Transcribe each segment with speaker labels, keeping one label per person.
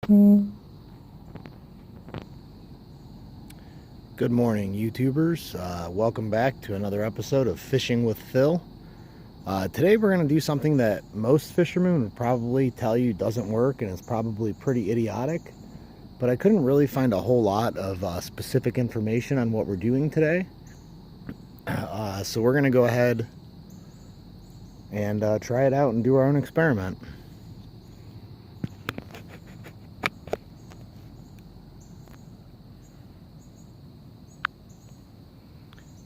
Speaker 1: Good morning, YouTubers. Welcome back to another episode of Fishing with Phil. Today we're going to do something that most fishermen would probably tell you doesn't work and is probably pretty idiotic, but I couldn't really find a whole lot of specific information on what we're doing today. So we're going to go ahead and try it out and do our own experiment.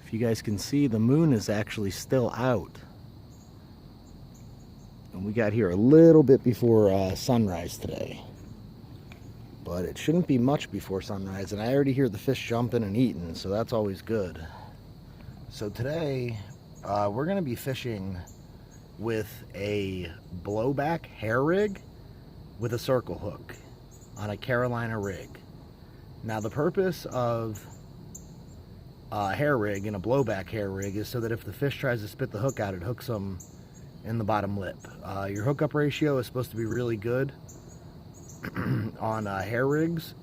Speaker 1: If you guys can see, the moon is actually still out. And we got here a little bit before sunrise today. But it shouldn't be much before sunrise, and I already hear the fish jumping and eating, so that's always good. So today, we're going to be fishing with a blowback hair rig with a circle hook on a Carolina rig. Now the purpose of a hair rig and a blowback hair rig is so that if the fish tries to spit the hook out, it hooks them in the bottom lip. Your hookup ratio is supposed to be really good on hair rigs,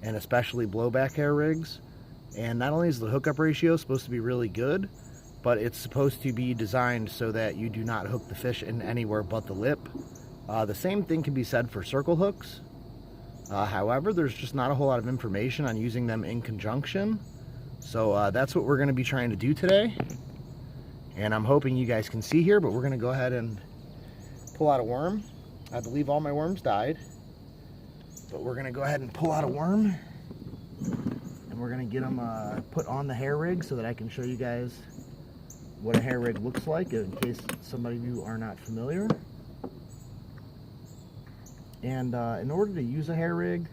Speaker 1: and especially blowback hair rigs. And not only is the hookup ratio supposed to be really good, but it's supposed to be designed so that you do not hook the fish in anywhere but the lip. The same thing can be said for circle hooks. However, there's just not a whole lot of information on using them in conjunction. So that's what we're going to be trying to do today. And I'm hoping you guys can see here, but we're going to go ahead and pull out a worm. I believe all my worms died, but we're going to go ahead and pull out a worm. And we're going to get them put on the hair rig so that I can show you guys what a hair rig looks like in case some of you are not familiar. And in order to use a hair rig,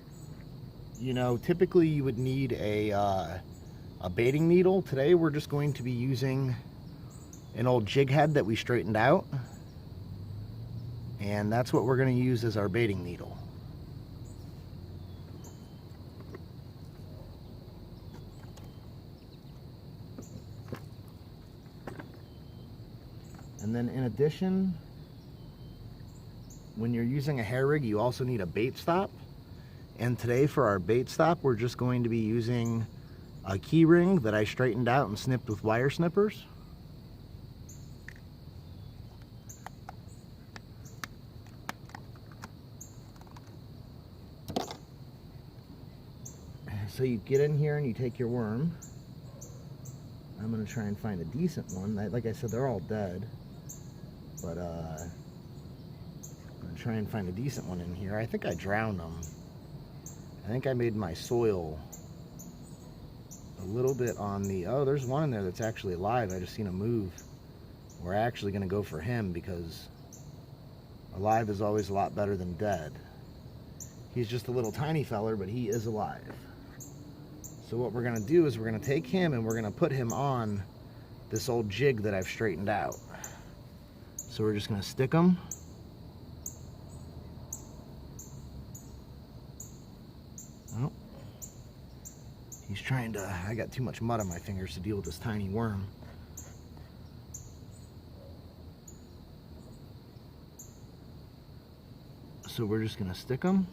Speaker 1: you know, typically you would need a baiting needle. Today we're just going to be using an old jig head that we straightened out, and that's what we're going to use as our baiting needle. And then in addition, when you're using a hair rig, you also need a bait stop. And today for our bait stop, we're just going to be using a key ring that I straightened out and snipped with wire snippers. So you get in here and you take your worm. I'm going to try and find a decent one. Like I said, they're all dead. But I'm going to try and find a decent one in here. I think I drowned them. I think I made my soil a little bit on the... Oh, there's one in there that's actually alive. I just seen him move. We're actually going to go for him because alive is always a lot better than dead. He's just a little tiny feller, but he is alive. So what we're going to do is we're going to take him and we're going to put him on this old jig that I've straightened out. So we're just going to stick him. Oh. He's trying to... I got too much mud on my fingers to deal with this tiny worm. So we're just going to stick him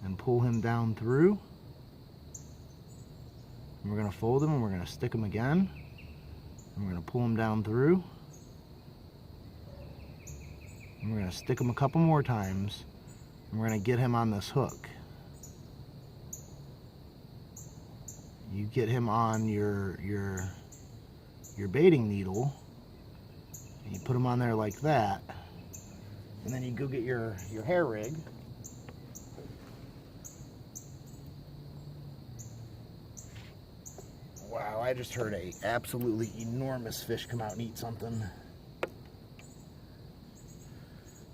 Speaker 1: and pull him down through. And we're going to fold him and we're going to stick him again. And we're going to pull him down through. And we're going to stick him a couple more times. And we're going to get him on this hook. You get him on your baiting needle. And you put him on there like that. And then you go get your hair rig. Wow, I just heard a absolutely enormous fish come out and eat something.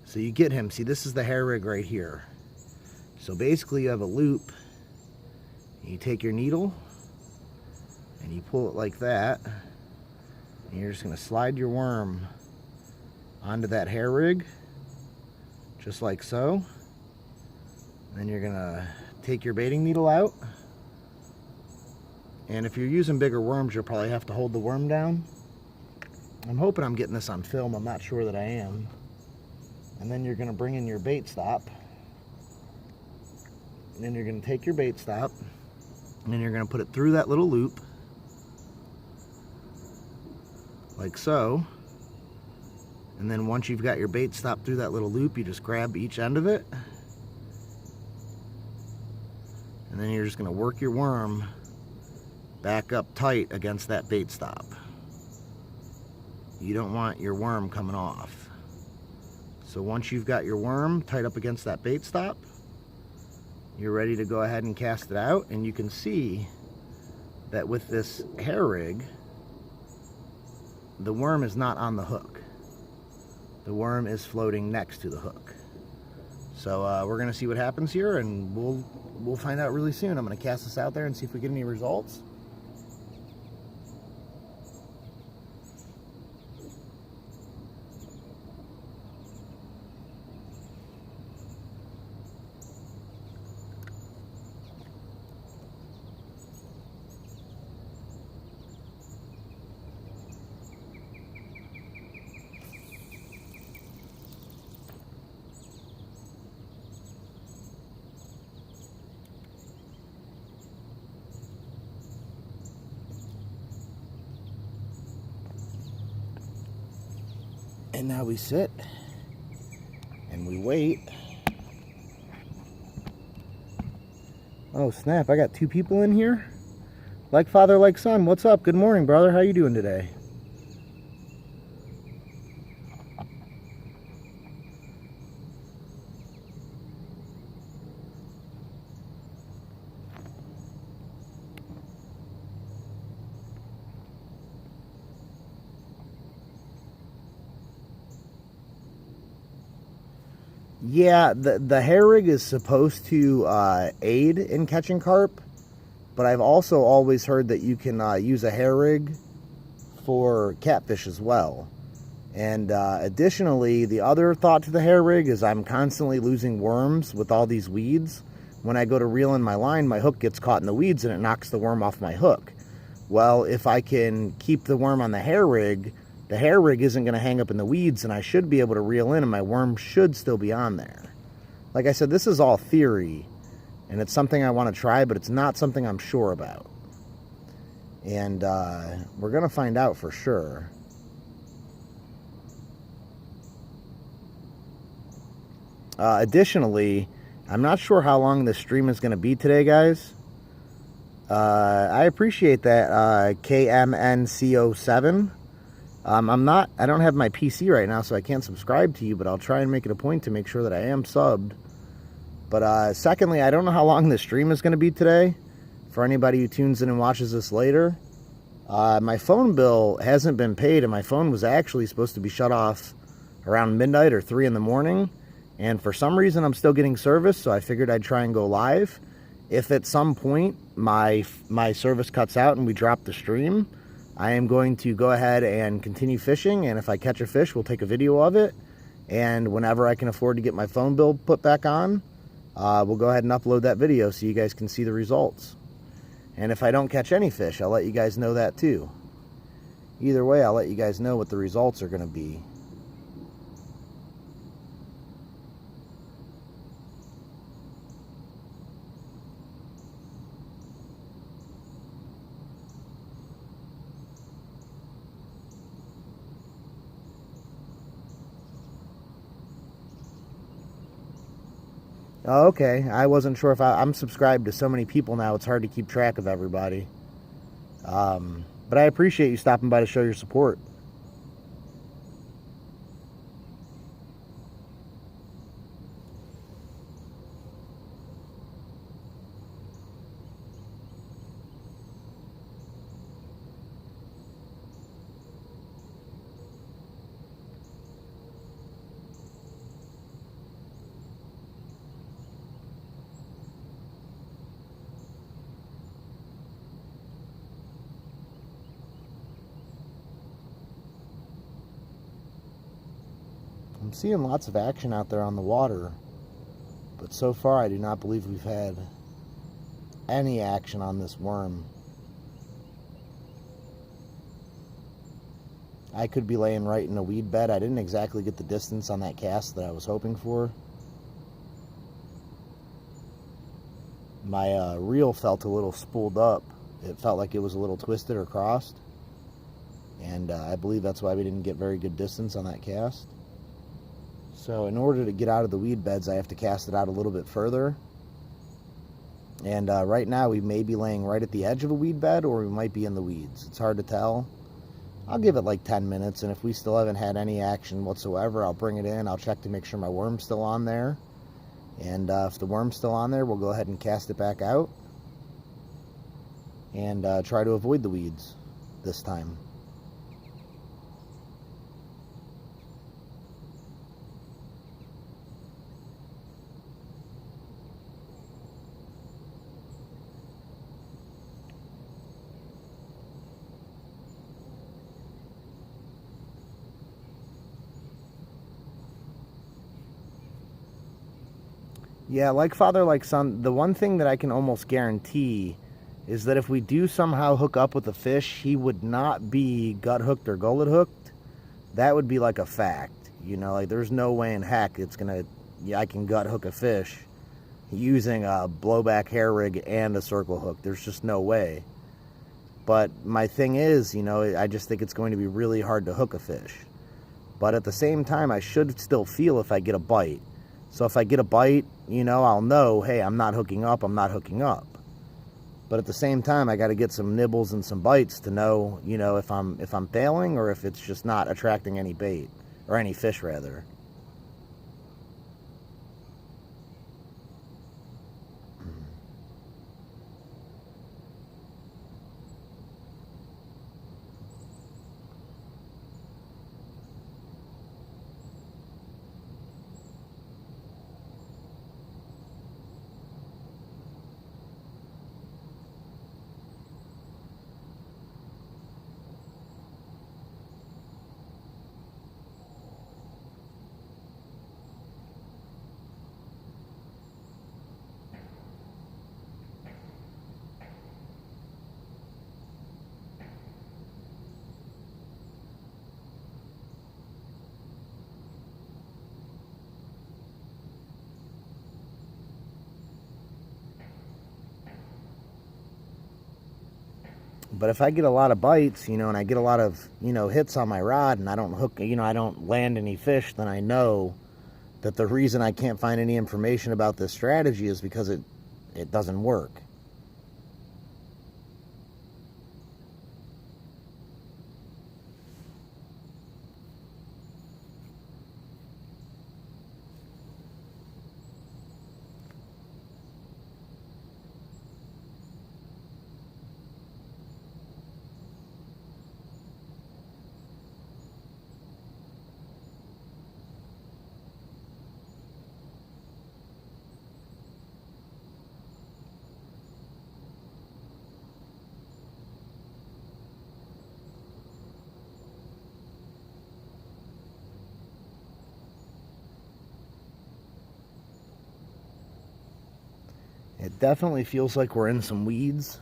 Speaker 1: So you get him. See, this is the hair rig right here. So basically you have a loop. You take your needle and you pull it like that. And you're just going to slide your worm onto that hair rig. Just like so. Then you're going to take your baiting needle out. And if you're using bigger worms, you'll probably have to hold the worm down. I'm hoping I'm getting this on film. I'm not sure that I am. And then you're going to bring in your bait stop. And then you're going to take your bait stop, and then you're going to put it through that little loop, like so. And then once you've got your bait stop through that little loop, you just grab each end of it. And then you're just going to work your worm back up tight against that bait stop. You don't want your worm coming off. So once you've got your worm tight up against that bait stop, you're ready to go ahead and cast it out. And you can see that with this hair rig, the worm is not on the hook. The worm is floating next to the hook. So we're going to see what happens here, and we'll find out really soon. I'm going to cast this out there and see if we get any results. And now we sit and we wait. Oh snap, I got two people in here. Like father, like son. What's up? Good morning, brother. How you doing today? Yeah, the hair rig is supposed to aid in catching carp, but I've also always heard that you can use a hair rig for catfish as well. And additionally, the other thought to the hair rig is I'm constantly losing worms with all these weeds. When I go to reel in my line, my hook gets caught in the weeds and it knocks the worm off my hook. Well, if I can keep the worm on the hair rig isn't going to hang up in the weeds, and I should be able to reel in, and my worm should still be on there. Like I said, this is all theory, and it's something I want to try, but it's not something I'm sure about. And we're going to find out for sure. Additionally, I'm not sure how long this stream is going to be today, guys. I appreciate that, KMNCO7. I don't have my PC right now, so I can't subscribe to you, but I'll try and make it a point to make sure that I am subbed. But secondly, I don't know how long this stream is going to be today. For anybody who tunes in and watches this later, my phone bill hasn't been paid, and my phone was actually supposed to be shut off around midnight or 3 in the morning. And for some reason, I'm still getting service, so I figured I'd try and go live. If at some point my service cuts out and we drop the stream, I am going to go ahead and continue fishing, and if I catch a fish, we'll take a video of it. And whenever I can afford to get my phone bill put back on, we'll go ahead and upload that video so you guys can see the results. And if I don't catch any fish, I'll let you guys know that too. Either way, I'll let you guys know what the results are going to be. Oh, okay. I wasn't sure if I'm subscribed to so many people now, it's hard to keep track of everybody. But I appreciate you stopping by to show your support. I'm seeing lots of action out there on the water, but so far I do not believe we've had any action on this worm. I could be laying right in a weed bed. I didn't exactly get the distance on that cast that I was hoping for. My reel felt a little spooled up. It felt like it was a little twisted or crossed. And I believe that's why we didn't get very good distance on that cast. So in order to get out of the weed beds, I have to cast it out a little bit further. And right now we may be laying right at the edge of a weed bed, or we might be in the weeds. It's hard to tell. I'll give it like 10 minutes, and if we still haven't had any action whatsoever, I'll bring it in. I'll check to make sure my worm's still on there. And if the worm's still on there, we'll go ahead and cast it back out. And try to avoid the weeds this time. Yeah, like father, like son, the one thing that I can almost guarantee is that if we do somehow hook up with a fish, he would not be gut hooked or gullet hooked. That would be like a fact. You know, like there's no way in heck it's gonna, I can gut hook a fish using a blowback hair rig and a circle hook. There's just no way. But my thing is, you know, I just think it's going to be really hard to hook a fish. But at the same time, I should still feel if I get a bite. So if I get a bite, you know, I'll know, hey, I'm not hooking up, I'm not hooking up. But at the same time, I got to get some nibbles and some bites to know, you know, if I'm failing or if it's just not attracting any bait, or any fish rather. But if I get a lot of bites, you know, and I get a lot of, you know, hits on my rod and I don't hook, you know, I don't land any fish, then I know that the reason I can't find any information about this strategy is because it doesn't work. It definitely feels like we're in some weeds.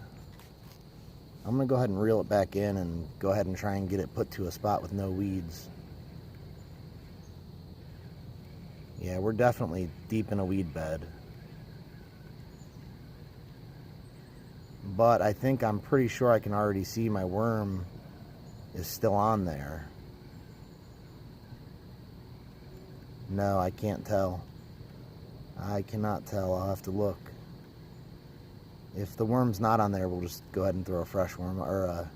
Speaker 1: I'm going to go ahead and reel it back in and go ahead and try and get it put to a spot with no weeds. Yeah, we're definitely deep in a weed bed. But I think I'm pretty sure I can already see my worm is still on there. No, I can't tell. I cannot tell. I'll have to look. If the worm's not on there, we'll just go ahead and throw a fresh worm. Or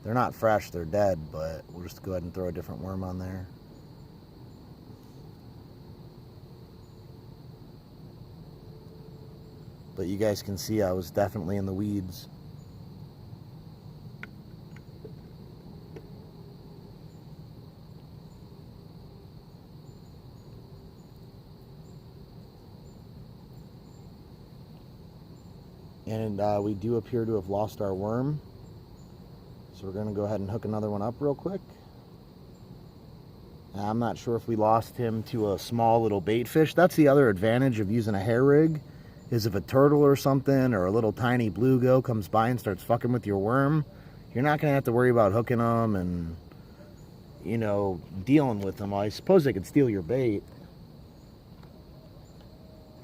Speaker 1: they're not fresh, they're dead, but we'll just go ahead and throw a different worm on there. But you guys can see I was definitely in the weeds. And we do appear to have lost our worm. So we're going to go ahead and hook another one up real quick. I'm not sure if we lost him to a small little bait fish. That's the other advantage of using a hair rig, is if a turtle or something or a little tiny bluegill comes by and starts fucking with your worm, you're not going to have to worry about hooking them and, you know, dealing with them. I suppose they could steal your bait,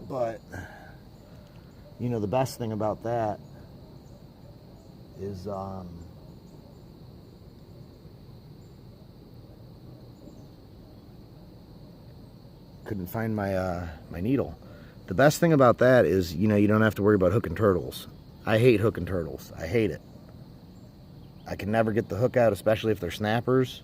Speaker 1: but You know, the best thing about that is couldn't find my my needle. The best thing about that is, you know, you don't have to worry about hooking turtles. I hate hooking turtles. I hate it. I can never get the hook out, especially if they're snappers.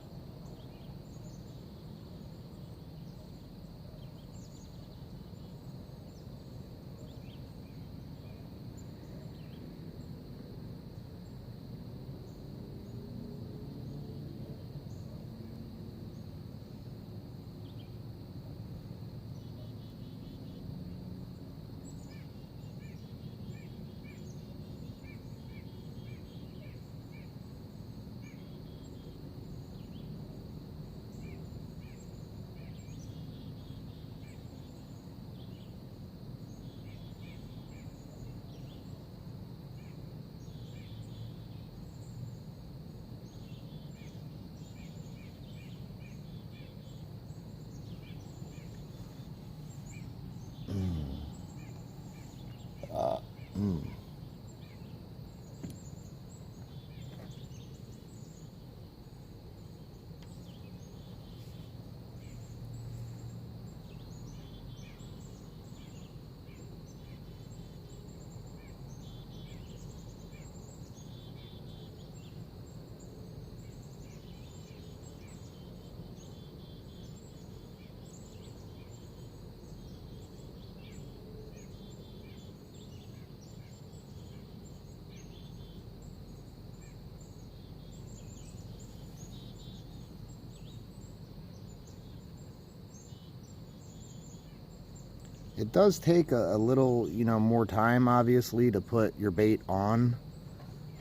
Speaker 1: It does take a little, you know, more time, obviously, to put your bait on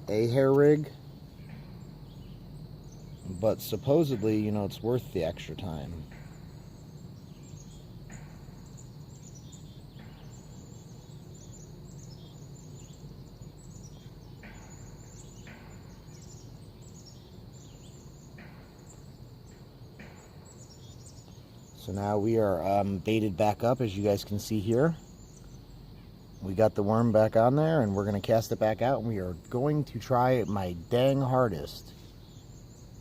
Speaker 1: a hair rig. But supposedly, you know, it's worth the extra time. So now we are baited back up, as you guys can see here. We got the worm back on there, and we're going to cast it back out, and we are going to try my dang hardest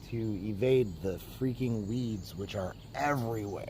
Speaker 1: to evade the freaking weeds, which are everywhere.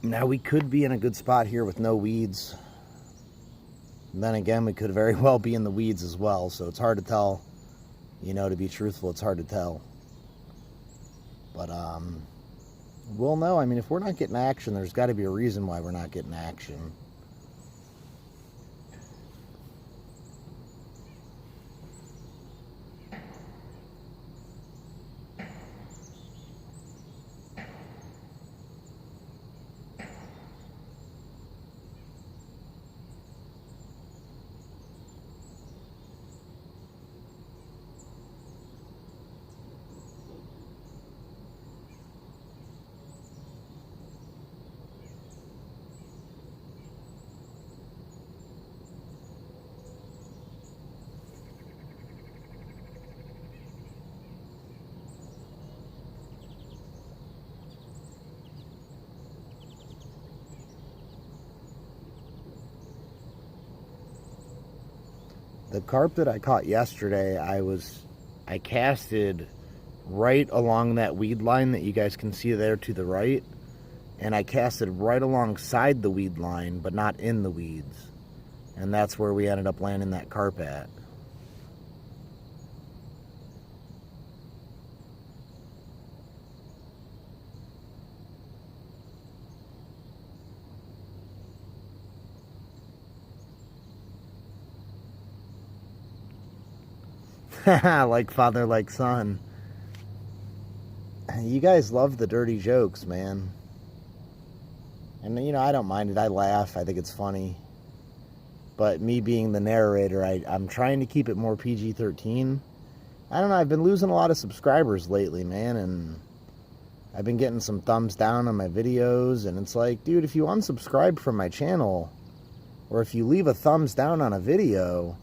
Speaker 1: Now we could be in a good spot here with no weeds. And then again, we could very well be in the weeds as well, so it's hard to tell. You know, to be truthful, it's hard to tell. But we'll know. I mean, if we're not getting action, there's got to be a reason why we're not getting action. The carp that I caught yesterday, I casted right along that weed line that you guys can see there to the right, and I casted right alongside the weed line, but not in the weeds, and that's where we ended up landing that carp at. Like father, like son. You guys love the dirty jokes, man. And, I don't mind it. I laugh. I think it's funny. But me being the narrator, I'm trying to keep it more PG-13. I don't know. I've been losing a lot of subscribers lately, man. And I've been getting some thumbs down on my videos. And it's like, dude, if you unsubscribe from my channel, or if you leave a thumbs down on a video,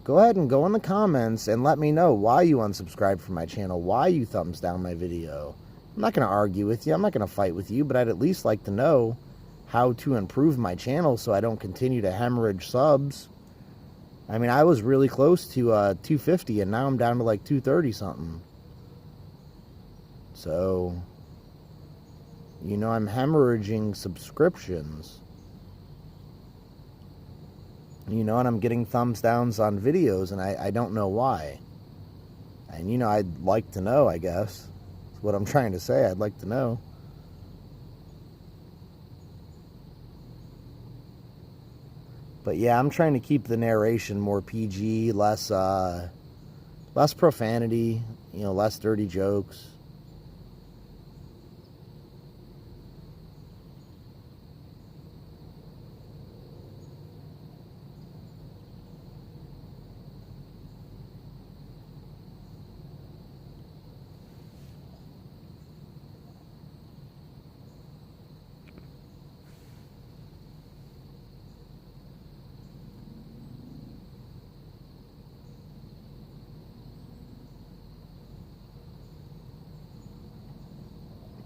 Speaker 1: go ahead and go in the comments and let me know why you unsubscribed from my channel, why you thumbs down my video. I'm not going to argue with you. I'm not going to fight with you, but I'd at least like to know how to improve my channel so I don't continue to hemorrhage subs. I mean, I was really close to 250, and now I'm down to like 230 something. So, I'm hemorrhaging subscriptions. And I'm getting thumbs downs on videos, and I don't know why. And, I'd like to know, I guess. That's what I'm trying to say. I'd like to know. But yeah, I'm trying to keep the narration more PG, less profanity, less dirty jokes.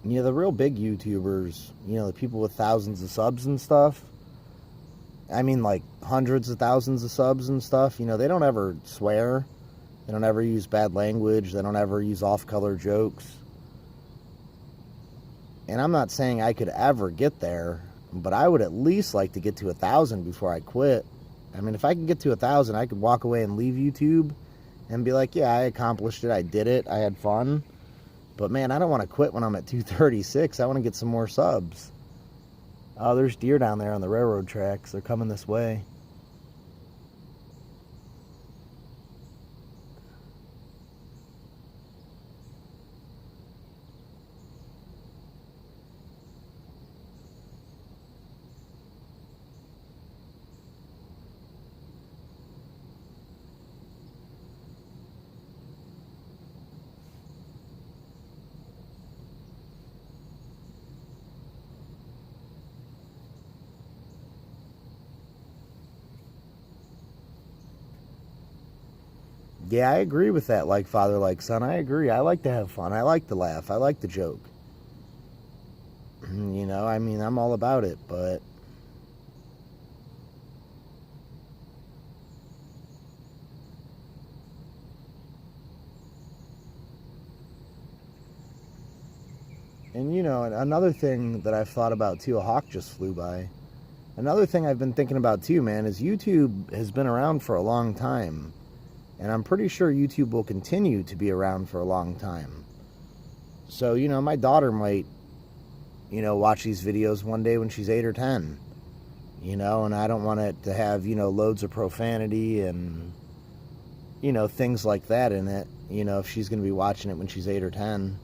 Speaker 1: The real big YouTubers, the people with thousands of subs and stuff, I mean like hundreds of thousands of subs and stuff, they don't ever swear. They don't ever use bad language. They don't ever use off-color jokes. And I'm not saying I could ever get there, but I would at least like to get to 1,000 before I quit. I mean, if I could get to 1,000, I could walk away and leave YouTube and be like, yeah, I accomplished it. I did it. I had fun. But man, I don't want to quit when I'm at 236. I want to get some more subs. Oh, there's deer down there on the railroad tracks. They're coming this way. Yeah, I agree with that, like father, like son. I agree. I like to have fun. I like to laugh. I like to joke. I mean, I'm all about it, but and another thing that I've thought about too, a hawk just flew by. Another thing I've been thinking about too, man, is YouTube has been around for a long time. And I'm pretty sure YouTube will continue to be around for a long time. So, my daughter might, watch these videos one day when she's 8 or 10. And I don't want it to have, loads of profanity and, things like that in it. If she's going to be watching it when she's 8 or 10.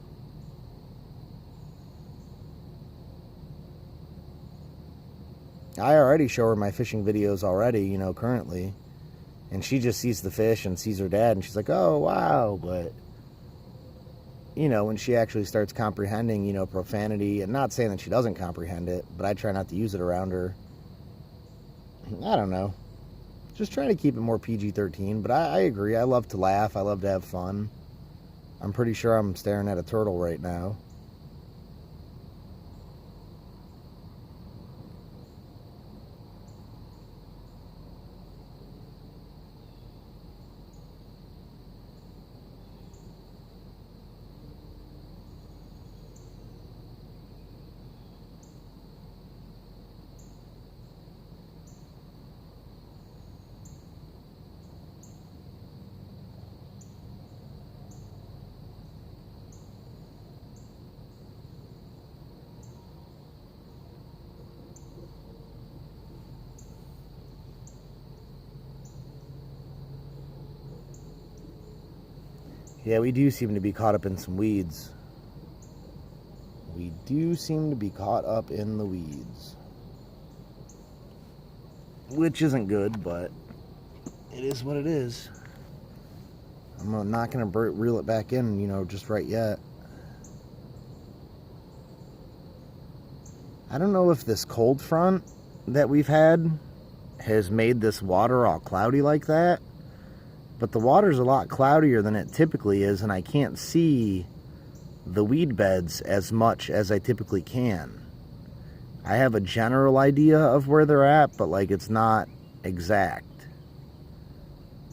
Speaker 1: I already show her my fishing videos already, currently. And she just sees the fish and sees her dad, and she's like, oh, wow. But, when she actually starts comprehending, profanity, and not saying that she doesn't comprehend it, but I try not to use it around her. I don't know. Just trying to keep it more PG-13, but I agree. I love to laugh. I love to have fun. I'm pretty sure I'm staring at a turtle right now. Yeah, we do seem to be caught up in some weeds. We do seem to be caught up in the weeds. Which isn't good, but it is what it is. I'm not going to reel it back in, you know, just right yet. I don't know if this cold front that we've had has made this water all cloudy like that, but the water's a lot cloudier than it typically is, and I can't see the weed beds as much as I typically can. I have a general idea of where they're at, but like it's not exact.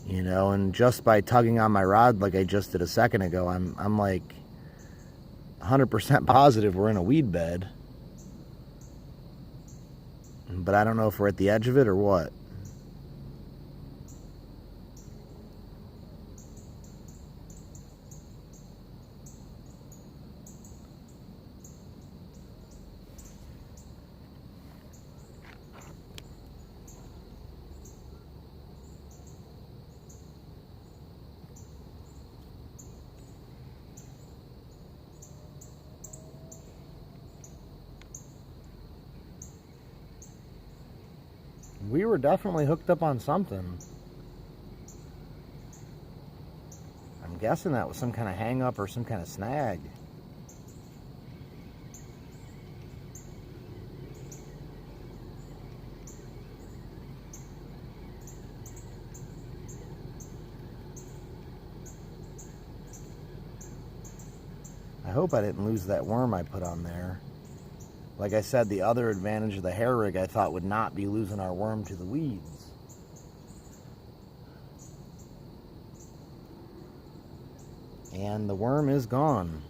Speaker 1: You know, and just by tugging on my rod like I just did a second ago, I'm like 100% positive we're in a weed bed. But I don't know if we're at the edge of it or what. We were definitely hooked up on something. I'm guessing that was some kind of hang up or some kind of snag. I hope I didn't lose that worm I put on there. Like I said, the other advantage of the hair rig I thought would not be losing our worm to the weeds. And the worm is gone.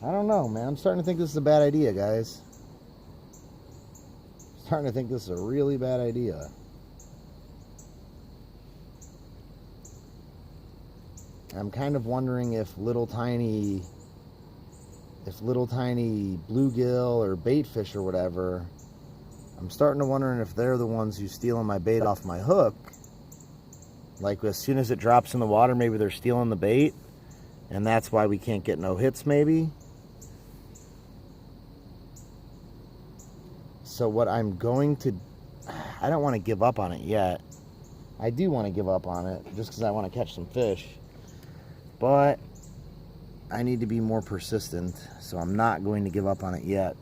Speaker 1: I don't know, man. I'm starting to think this is a bad idea, guys. I'm starting to think this is a really bad idea. I'm kind of wondering if little tiny bluegill or baitfish or whatever, I'm starting to wonder if they're the ones who's stealing my bait off my hook. Like as soon as it drops in the water, maybe they're stealing the bait, and that's why we can't get no hits maybe. So what I'm going to, I don't want to give up on it yet. I do want to give up on it just because I want to catch some fish. But I need to be more persistent, so I'm not going to give up on it yet.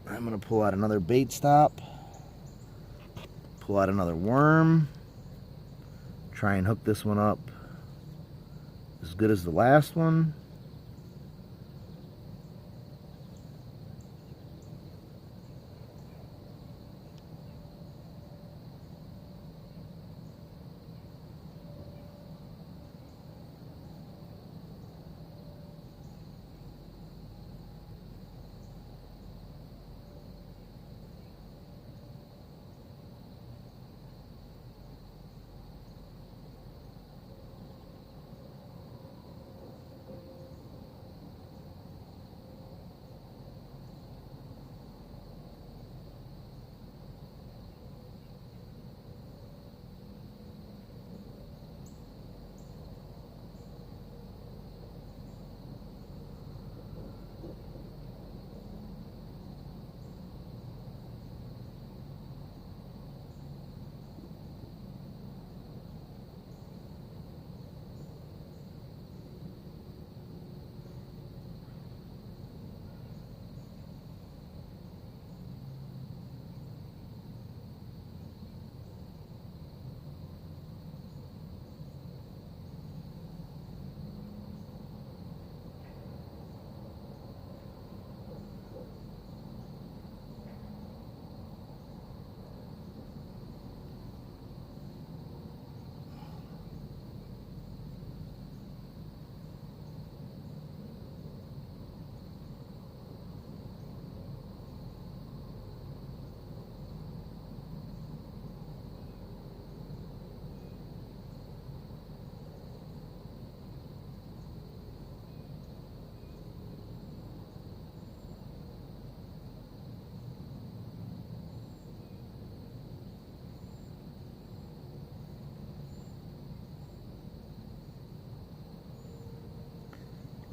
Speaker 1: I'm going to pull out another bait stop, pull out another worm, try and hook this one up as good as the last one.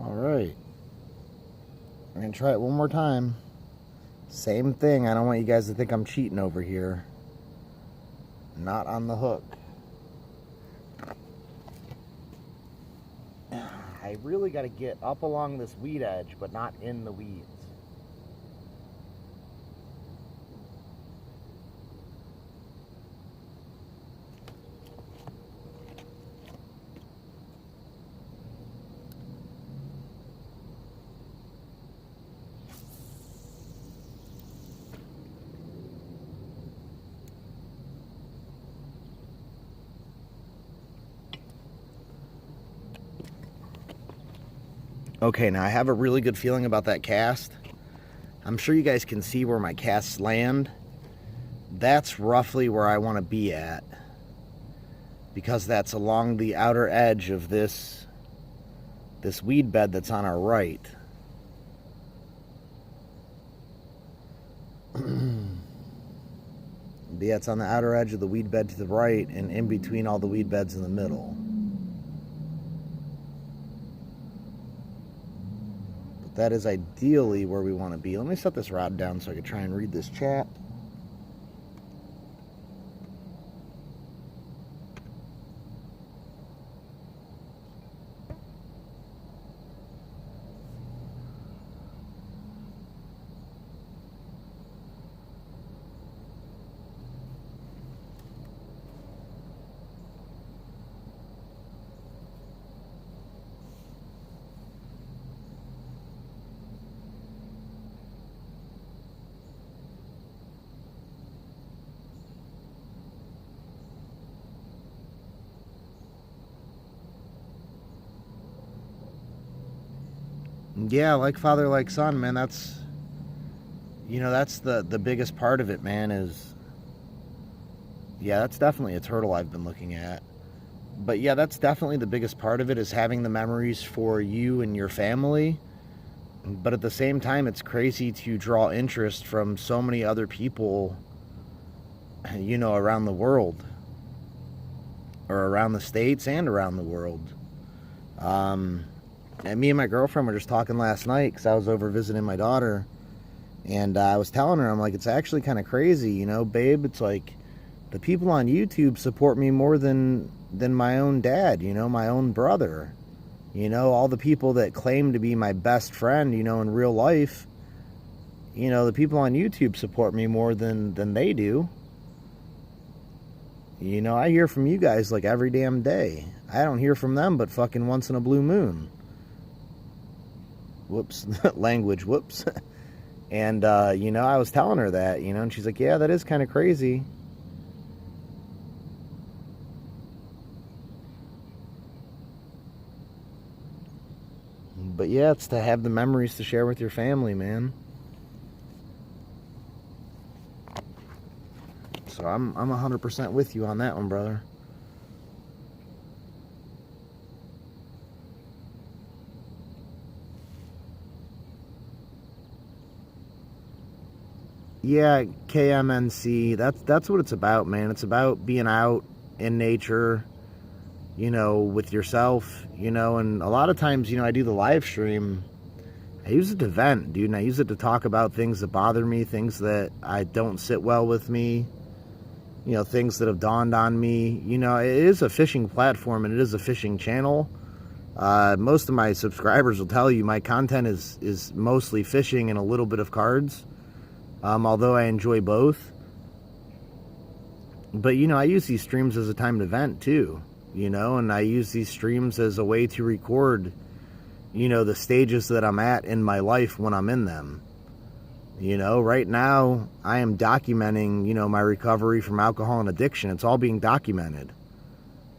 Speaker 1: Alright. I'm going to try it one more time. Same thing. I don't want you guys to think I'm cheating over here. Not on the hook. I really got to get up along this weed edge, but not in the weeds. Okay, now I have a really good feeling about that cast. I'm sure you guys can see where my casts land. That's roughly where I want to be at, because that's along the outer edge of this weed bed that's on our right. Yeah, it's on the outer edge of the weed bed to the right and in between all the weed beds in the middle. But that is ideally where we want to be. Let me set this rod down so I can try and read this chat. Yeah, like father, like son, man. That's, that's the biggest part of it, man, is, yeah, that's definitely a turtle I've been looking at. But yeah, that's definitely the biggest part of it, is having the memories for you and your family. But at the same time, it's crazy to draw interest from so many other people, around the world. Or around the States and around the world. And me and my girlfriend were just talking last night, because I was over visiting my daughter, and I was telling her, I'm like, it's actually kind of crazy, babe. It's like the people on YouTube support me more than my own dad, my own brother, all the people that claim to be my best friend, in real life, the people on YouTube support me more than they do. I hear from you guys like every damn day. I don't hear from them but fucking once in a blue moon. Whoops. Language, whoops. And, I was telling her that, and she's like, yeah, that is kind of crazy. But yeah, it's to have the memories to share with your family, man. So I'm 100% with you on that one, brother. Yeah, KMNC, that's what it's about, man. It's about being out in nature, with yourself, and a lot of times, I do the live stream. I use it to vent, dude, and I use it to talk about things that bother me, things that I don't sit well with me, things that have dawned on me. It is a fishing platform, and it is a fishing channel. Most of my subscribers will tell you my content is mostly fishing and a little bit of cards. Although I enjoy both. But, I use these streams as a time to vent, too. And I use these streams as a way to record, the stages that I'm at in my life when I'm in them. Right now, I am documenting, my recovery from alcohol and addiction. It's all being documented.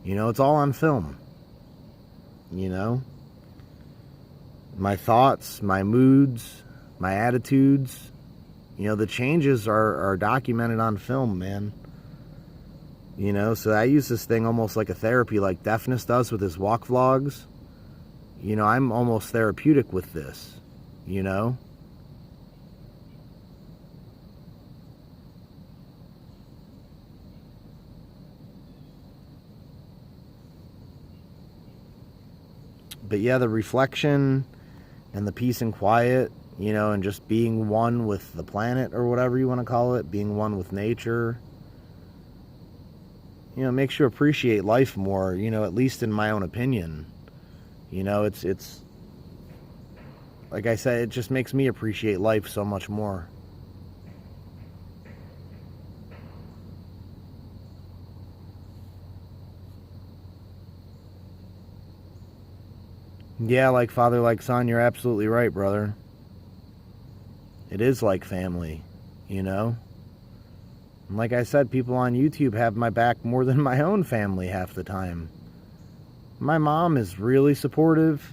Speaker 1: It's all on film. My thoughts, my moods, my attitudes. The changes are documented on film, man. So I use this thing almost like a therapy, like Deafness does with his walk vlogs. I'm almost therapeutic with this, But yeah, the reflection, and the peace and quiet, you know, and just being one with the planet or whatever you want to call it, being one with nature, you know, makes you appreciate life more, you know, at least in my own opinion. You know, it's like I said, it just makes me appreciate life so much more. Yeah, like father, like son, you're absolutely right, brother. It is like family, you know? And like I said, people on YouTube have my back more than my own family half the time. My mom is really supportive,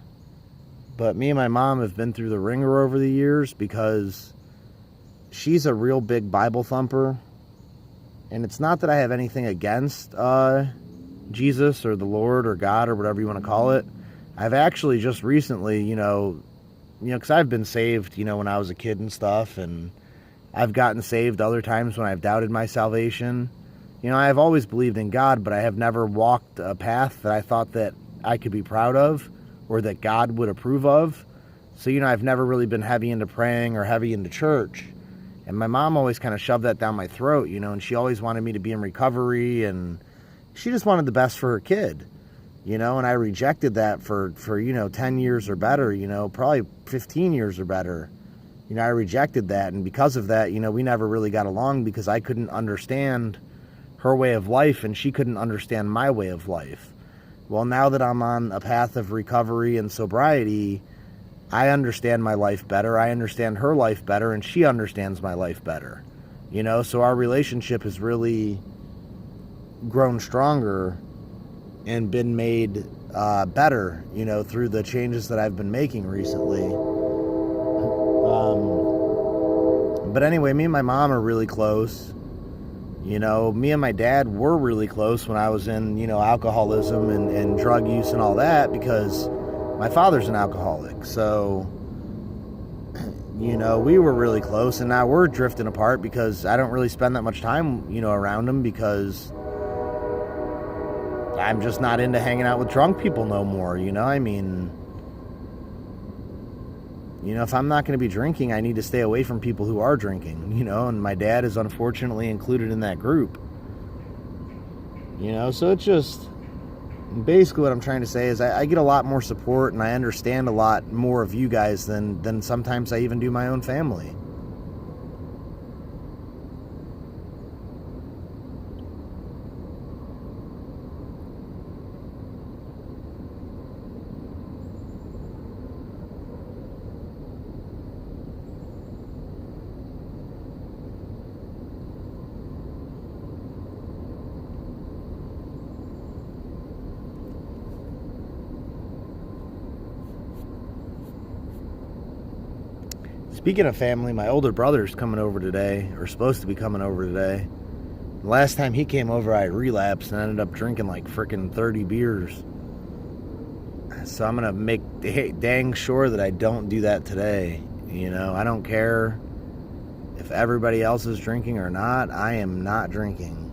Speaker 1: but me and my mom have been through the ringer over the years because she's a real big Bible thumper. And it's not that I have anything against Jesus or the Lord or God or whatever you want to call it. I've actually just recently, you know, because I've been saved, you know, when I was a kid and stuff, and I've gotten saved other times when I've doubted my salvation. You know, I've always believed in God, but I have never walked a path that I thought that I could be proud of or that God would approve of. So, you know, I've never really been heavy into praying or heavy into church. And my mom always kind of shoved that down my throat, you know, and she always wanted me to be in recovery, and she just wanted the best for her kid. You know, and I rejected that for, you know, 10 years or better, you know, probably 15 years or better. You know, I rejected that. And because of that, you know, we never really got along because I couldn't understand her way of life and she couldn't understand my way of life. Well, now that I'm on a path of recovery and sobriety, I understand my life better. I understand her life better, and she understands my life better. You know, so our relationship has really grown stronger and been made better, you know, through the changes that I've been making recently. But anyway, me and my mom are really close. You know, me and my dad were really close when I was in, you know, alcoholism and drug use and all that, because my father's an alcoholic. So, you know, we were really close, and now we're drifting apart because I don't really spend that much time, you know, around him because I'm just not into hanging out with drunk people no more, you know? I mean, you know, if I'm not going to be drinking, I need to stay away from people who are drinking, you know? And my dad is unfortunately included in that group. You know, so it's just, basically what I'm trying to say is I get a lot more support, and I understand a lot more of you guys than sometimes I even do my own family. Speaking of family, my older brother's coming over today, or supposed to be coming over today. The last time he came over, I relapsed and ended up drinking like frickin' 30 beers. So I'm going to make dang sure that I don't do that today. You know, I don't care if everybody else is drinking or not. I am not drinking.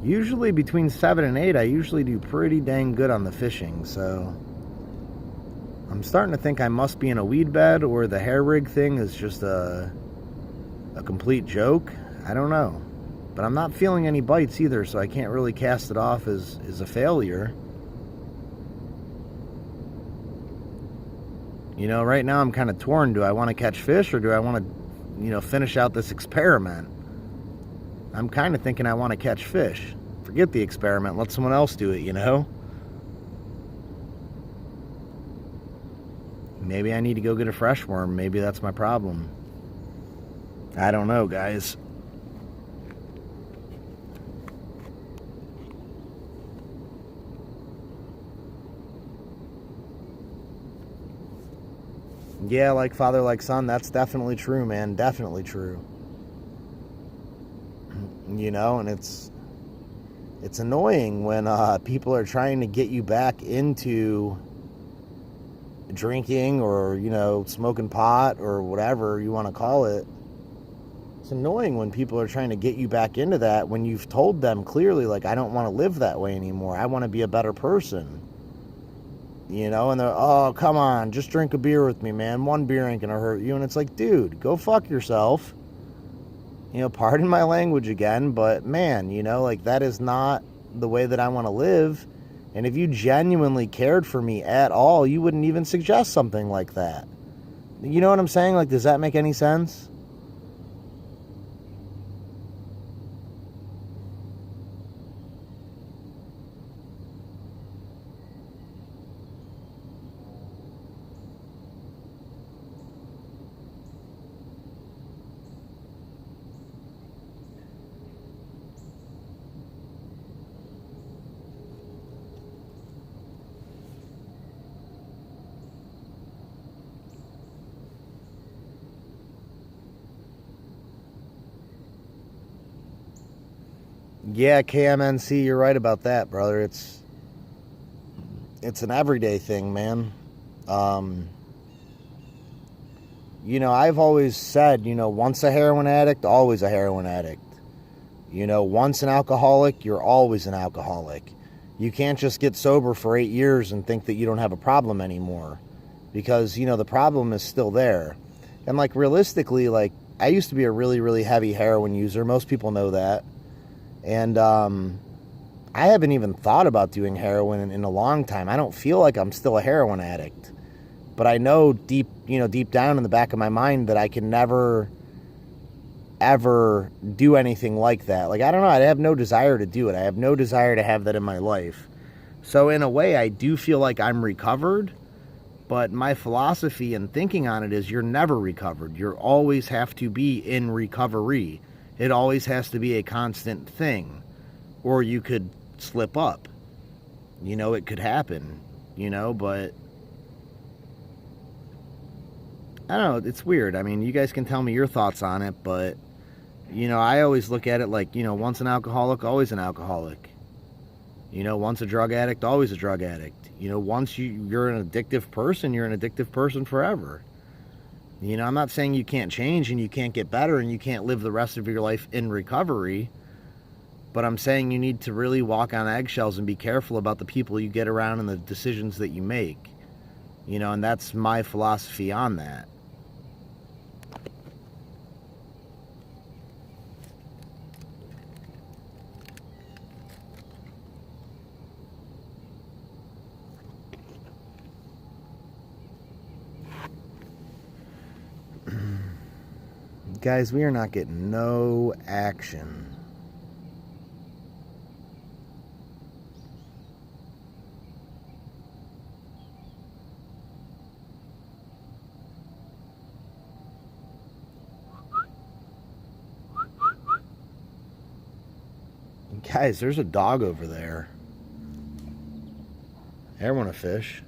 Speaker 1: Usually between 7 and 8, I usually do pretty dang good on the fishing, so I'm starting to think I must be in a weed bed, or the hair rig thing is just a complete joke. I don't know. But I'm not feeling any bites either, so I can't really cast it off as a failure. You know, right now I'm kind of torn. Do I want to catch fish, or do I want to, you know, finish out this experiment? I'm kind of thinking I want to catch fish. Forget the experiment. Let someone else do it, you know? Maybe I need to go get a fresh worm. Maybe that's my problem. I don't know, guys. Yeah, like father, like son. That's definitely true, man. Definitely true. You know, and it's annoying when people are trying to get you back into drinking or, you know, smoking pot or whatever you want to call it. It's annoying when people are trying to get you back into that when you've told them clearly, like, I don't want to live that way anymore. I want to be a better person. You know, and they're, oh, come on, just drink a beer with me, man. One beer ain't going to hurt you. And it's like, dude, go fuck yourself. You know, pardon my language again, but man, you know, like, that is not the way that I want to live. And if you genuinely cared for me at all, you wouldn't even suggest something like that. You know what I'm saying? Like, does that make any sense? Yeah, KMNC, you're right about that, brother. It's an everyday thing, man. You know, I've always said, you know, once a heroin addict, always a heroin addict. You know, once an alcoholic, you're always an alcoholic. You can't just get sober for 8 years and think that you don't have a problem anymore, because, you know, the problem is still there. And, like, realistically, like, I used to be a really, really heavy heroin user. Most people know that. And I haven't even thought about doing heroin in a long time. I don't feel like I'm still a heroin addict. But I know deep down in the back of my mind that I can never, ever do anything like that. Like, I don't know. I have no desire to do it. I have no desire to have that in my life. So in a way, I do feel like I'm recovered. But my philosophy and thinking on it is you're never recovered. You always have to be in recovery. It always has to be a constant thing. Or you could slip up. You know, it could happen. You know, but I don't know. It's weird. I mean, you guys can tell me your thoughts on it, but, you know, I always look at it like, you know, once an alcoholic, always an alcoholic. You know, once a drug addict, always a drug addict. You know, once you're an addictive person, you're an addictive person forever. You know, I'm not saying you can't change and you can't get better and you can't live the rest of your life in recovery, but I'm saying you need to really walk on eggshells and be careful about the people you get around and the decisions that you make. You know, and that's my philosophy on that. Guys, we are not getting no action. Guys, there's a dog over there. I want a fish.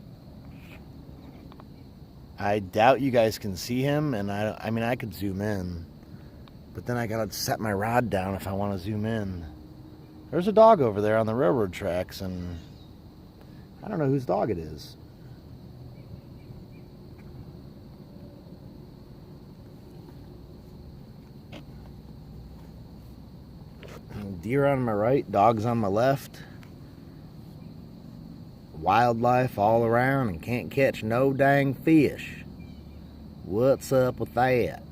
Speaker 1: I doubt you guys can see him, and I mean, I could zoom in, but then I gotta set my rod down if I want to zoom in. There's a dog over there on the railroad tracks, and I don't know whose dog it is. Deer on my right, dogs on my left. Wildlife all around and can't catch no dang fish. What's up with that?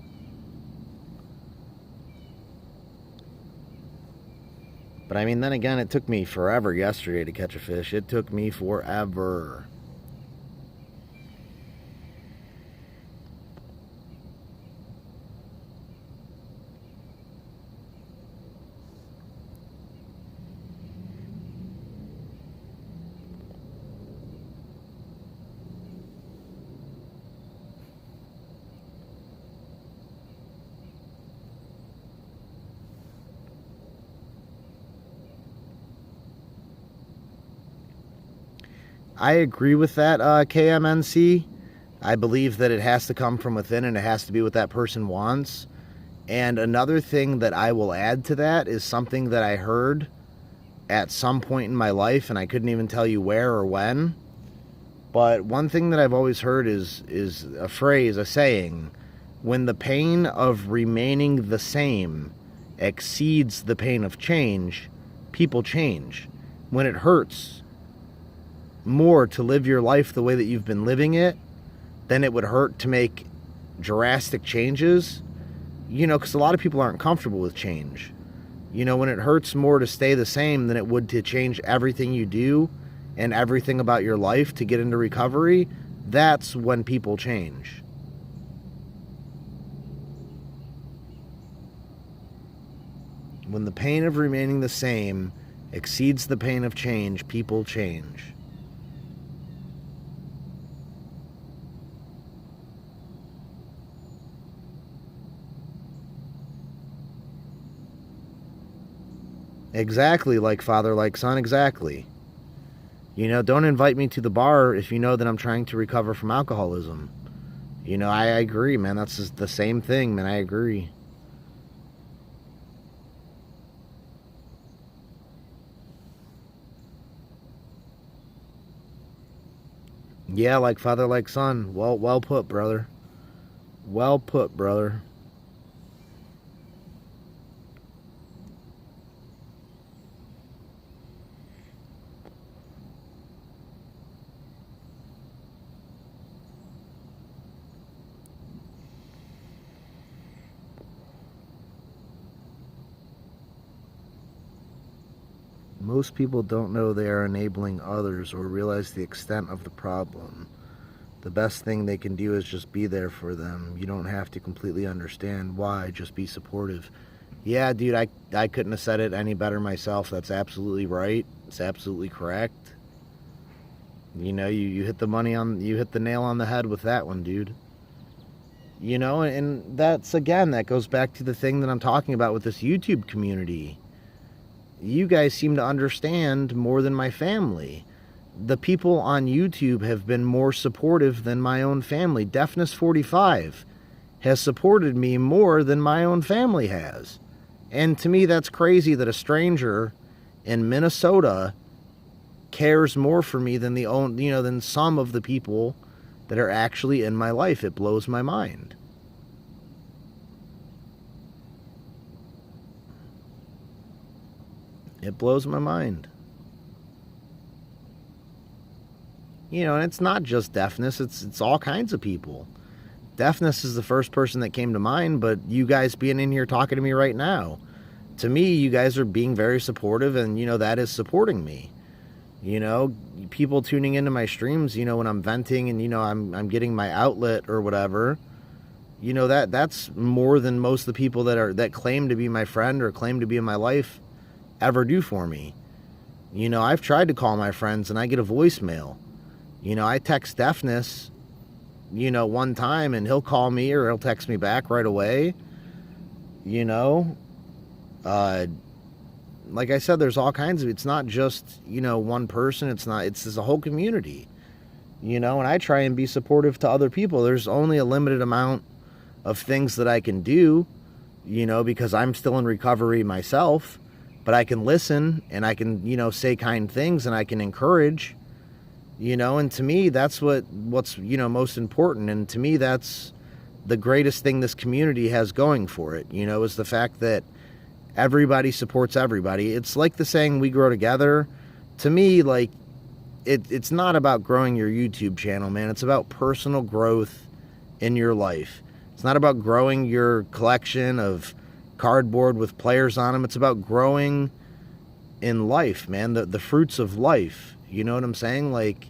Speaker 1: But I mean, then again, it took me forever yesterday to catch a fish. It took me forever. I agree with that, KMNC. I believe that it has to come from within and it has to be what that person wants. And another thing that I will add to that is something that I heard at some point in my life, and I couldn't even tell you where or when. But one thing that I've always heard is a phrase, a saying, when the pain of remaining the same exceeds the pain of change, people change. When it hurts more to live your life the way that you've been living it than it would hurt to make drastic changes, because a lot of people aren't comfortable with change. When it hurts more to stay the same than it would to change everything you do and everything about your life to get into recovery, that's when people change. When the pain of remaining the same exceeds the pain of change, people change. Exactly, like father, like son, exactly. Don't invite me to the bar if you know that I'm trying to recover from alcoholism. I agree, man. That's just the same thing, man. I agree. Yeah, like father, like son. Well put, brother. Well put, brother. Most people don't know they are enabling others or realize the extent of the problem. The best thing they can do is just be there for them. You don't have to completely understand why, just be supportive. Yeah, dude, I couldn't have said it any better myself. That's absolutely right. It's absolutely correct. You hit the nail on the head with that one, dude. And that goes back to the thing that I'm talking about with this YouTube community. You guys seem to understand more than my family. The people on YouTube have been more supportive than my own family. Deafness 45 has supported me more than my own family has. And to me, that's crazy that a stranger in Minnesota cares more for me than than some of the people that are actually in my life. It blows my mind. It blows my mind. And it's not just deafness, it's all kinds of people. Deafness is the first person that came to mind, but you guys being in here talking to me right now, to me, you guys are being very supportive, and that is supporting me. People tuning into my streams, when I'm venting and I'm getting my outlet or whatever, that's more than most of the people that claim to be my friend or claim to be in my life ever do for me. I've tried to call my friends and I get a voicemail. I text Deafness, one time, and he'll call me or he'll text me back right away. Like I said, there's all kinds of, it's not just, one person. It's a whole community, and I try and be supportive to other people. There's only a limited amount of things that I can do, because I'm still in recovery myself. But I can listen and I can, say kind things and I can encourage, and to me, that's what's, most important. And to me, that's the greatest thing this community has going for it, is the fact that everybody supports everybody. It's like the saying, we grow together. To me, like, it's not about growing your YouTube channel, man. It's about personal growth in your life. It's not about growing your collection of cardboard with players on them. It's about growing in life, man, the fruits of life. You know what I'm saying? Like,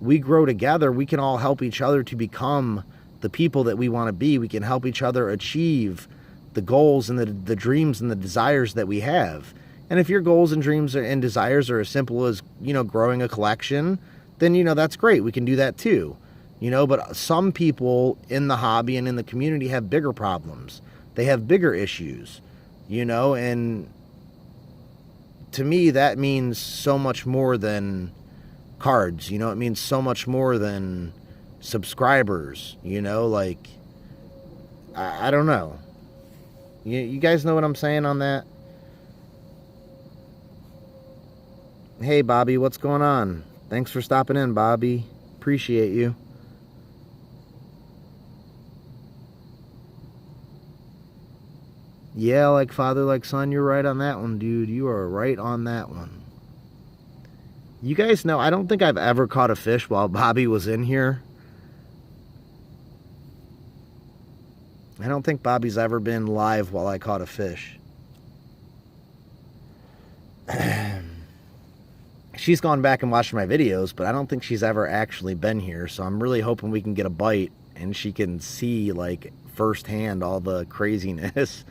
Speaker 1: we grow together. We can all help each other to become the people that we want to be. We can help each other achieve the goals and the dreams and the desires that we have. And if your goals and dreams and desires are as simple as, growing a collection, then, that's great. We can do that too. But some people in the hobby and in the community have bigger problems. They have bigger issues, and to me, that means so much more than cards. It means so much more than subscribers, like, I don't know. You guys know what I'm saying on that? Hey, Bobby, what's going on? Thanks for stopping in, Bobby. Appreciate you. Yeah, like father, like son, you're right on that one, dude. You are right on that one. You guys know, I don't think I've ever caught a fish while Bobby was in here. I don't think Bobby's ever been live while I caught a fish. She's gone back and watched my videos, but I don't think she's ever actually been here. So I'm really hoping we can get a bite and she can see, like, firsthand all the craziness.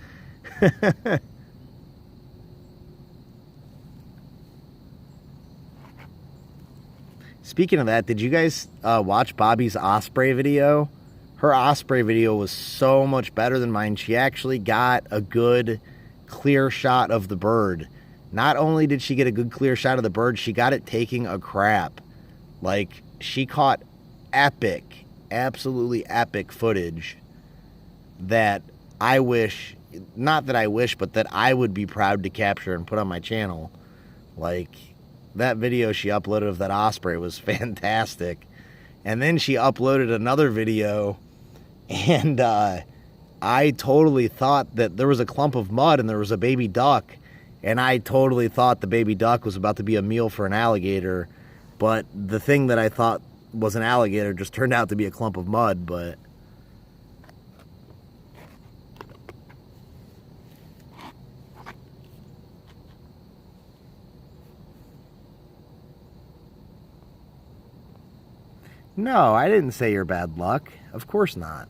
Speaker 1: Speaking of that, did you guys watch Bobby's osprey video? Her osprey video was so much better than mine. She actually got a good, clear shot of the bird. Not only did she get a good, clear shot of the bird, she got it taking a crap. Like, she caught epic, absolutely epic footage that I wish, not that I wish, but that I would be proud to capture and put on my channel. Like, that video she uploaded of that osprey was fantastic. And then she uploaded another video, and I totally thought that there was a clump of mud and there was a baby duck, and I totally thought the baby duck was about to be a meal for an alligator, but the thing that I thought was an alligator just turned out to be a clump of mud. But no, I didn't say you're bad luck. Of course not.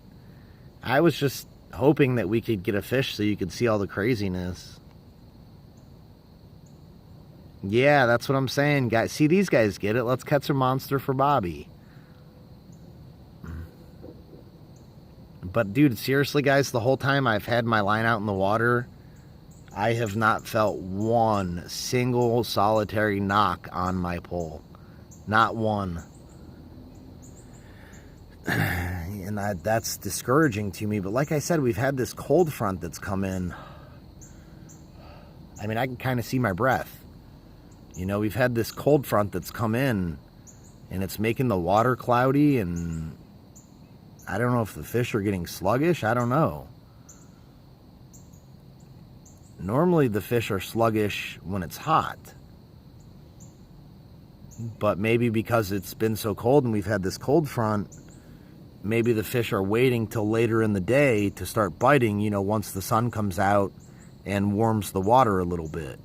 Speaker 1: I was just hoping that we could get a fish so you could see all the craziness. Yeah, that's what I'm saying, guys. See, these guys get it. Let's catch a monster for Bobby. But, dude, seriously, guys, the whole time I've had my line out in the water, I have not felt one single solitary knock on my pole. Not one. And that's discouraging to me. But like I said, we've had this cold front that's come in. I mean, I can kind of see my breath. You know, we've had this cold front that's come in, and it's making the water cloudy, and I don't know if the fish are getting sluggish. I don't know. Normally the fish are sluggish when it's hot. But maybe because it's been so cold and we've had this cold front, maybe the fish are waiting till later in the day to start biting, you know, once the sun comes out and warms the water a little bit.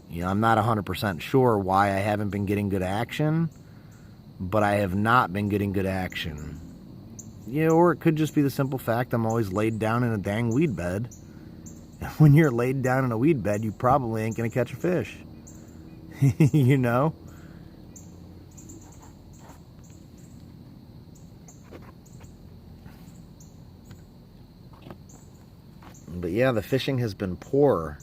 Speaker 1: You know, I'm not 100% sure why I haven't been getting good action, but I have not been getting good action. You know, or it could just be the simple fact I'm always laid down in a dang weed bed. And when you're laid down in a weed bed, you probably ain't going to catch a fish. You know? But yeah, the fishing has been poor.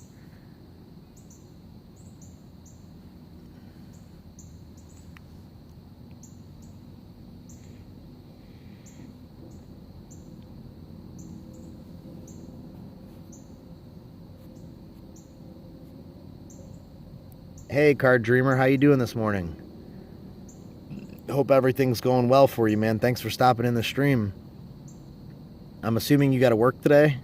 Speaker 1: Hey, Card Dreamer, how you doing this morning? Hope everything's going well for you, man. Thanks for stopping in the stream. I'm assuming you got to work today?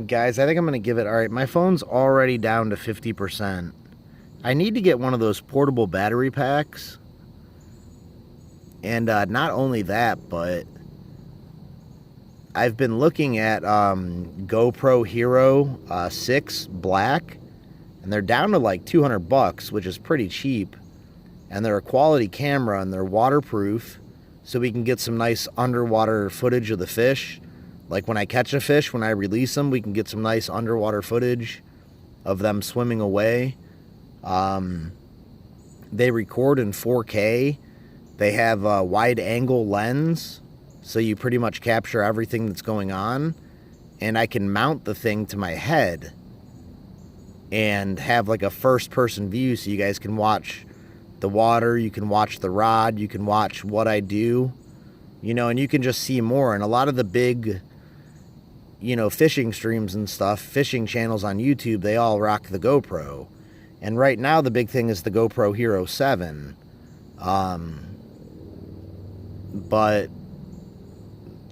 Speaker 1: Guys, I think I'm going to give it... Alright, my phone's already down to 50%. I need to get one of those portable battery packs And not only that, but I've been looking at GoPro Hero 6 Black, and they're down to like $200, which is pretty cheap. And they're a quality camera, and they're waterproof, so we can get some nice underwater footage of the fish. Like when I catch a fish, when I release them, we can get some nice underwater footage of them swimming away. They record in 4K. They have a wide angle lens, so you pretty much capture everything that's going on. And I can mount the thing to my head and have like a first person view, so you guys can watch the water, you can watch the rod, you can watch what I do, you know, and you can just see more. And a lot of the big, you know, fishing streams and stuff, fishing channels on YouTube, they all rock the GoPro. And right now the big thing is the GoPro Hero 7. But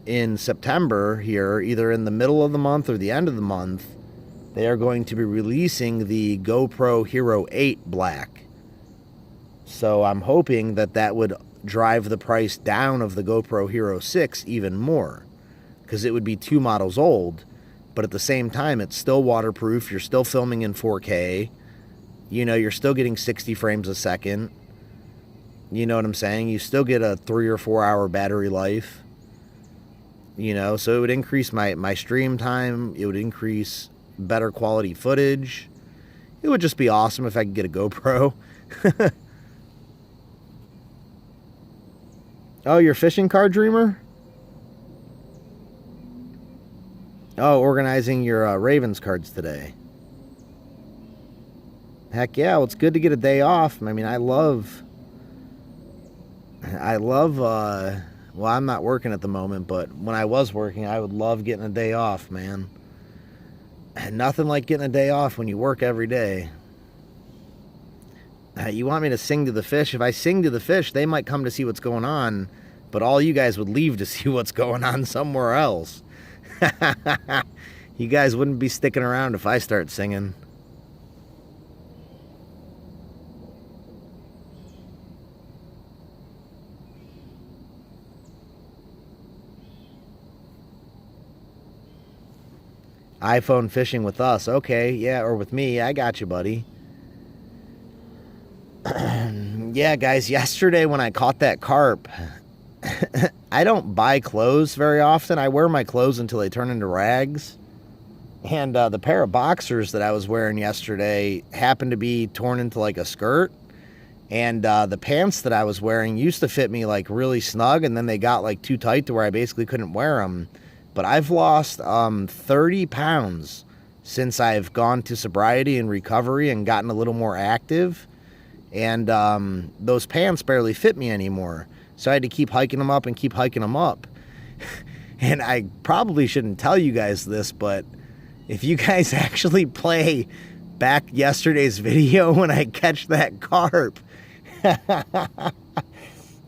Speaker 1: in September here, either in the middle of the month or the end of the month, they are going to be releasing the GoPro Hero 8 Black. So I'm hoping that that would drive the price down of the GoPro Hero 6 even more, because it would be 2 models old, but at the same time it's still waterproof. You're still filming in 4K, you know, you're still getting 60 frames a second, you know what I'm saying? You still get a 3 or 4 hour battery life, you know, so it would increase my stream time, it would increase better quality footage. It would just be awesome if I could get a GoPro. Oh, you're fishing card dreamer? Oh, organizing your Ravens cards today. Heck yeah, well, it's good to get a day off. I mean, I love, well, I'm not working at the moment, but when I was working, I would love getting a day off, man. And nothing like getting a day off when you work every day. You want me to sing to the fish? If I sing to the fish, they might come to see what's going on, but all you guys would leave to see what's going on somewhere else. You guys wouldn't be sticking around if I start singing. iPhone fishing with us. Okay, yeah, or with me. I got you, buddy. Yeah, guys, yesterday when I caught that carp, I don't buy clothes very often. I wear my clothes until they turn into rags. And the pair of boxers that I was wearing yesterday happened to be torn into like a skirt. And the pants that I was wearing used to fit me like really snug, and then they got like too tight to where I basically couldn't wear them. But I've lost 30 pounds since I've gone to sobriety and recovery and gotten a little more active. And those pants barely fit me anymore. So I had to keep hiking them up and keep hiking them up. And I probably shouldn't tell you guys this, but if you guys actually play back yesterday's video when I catch that carp,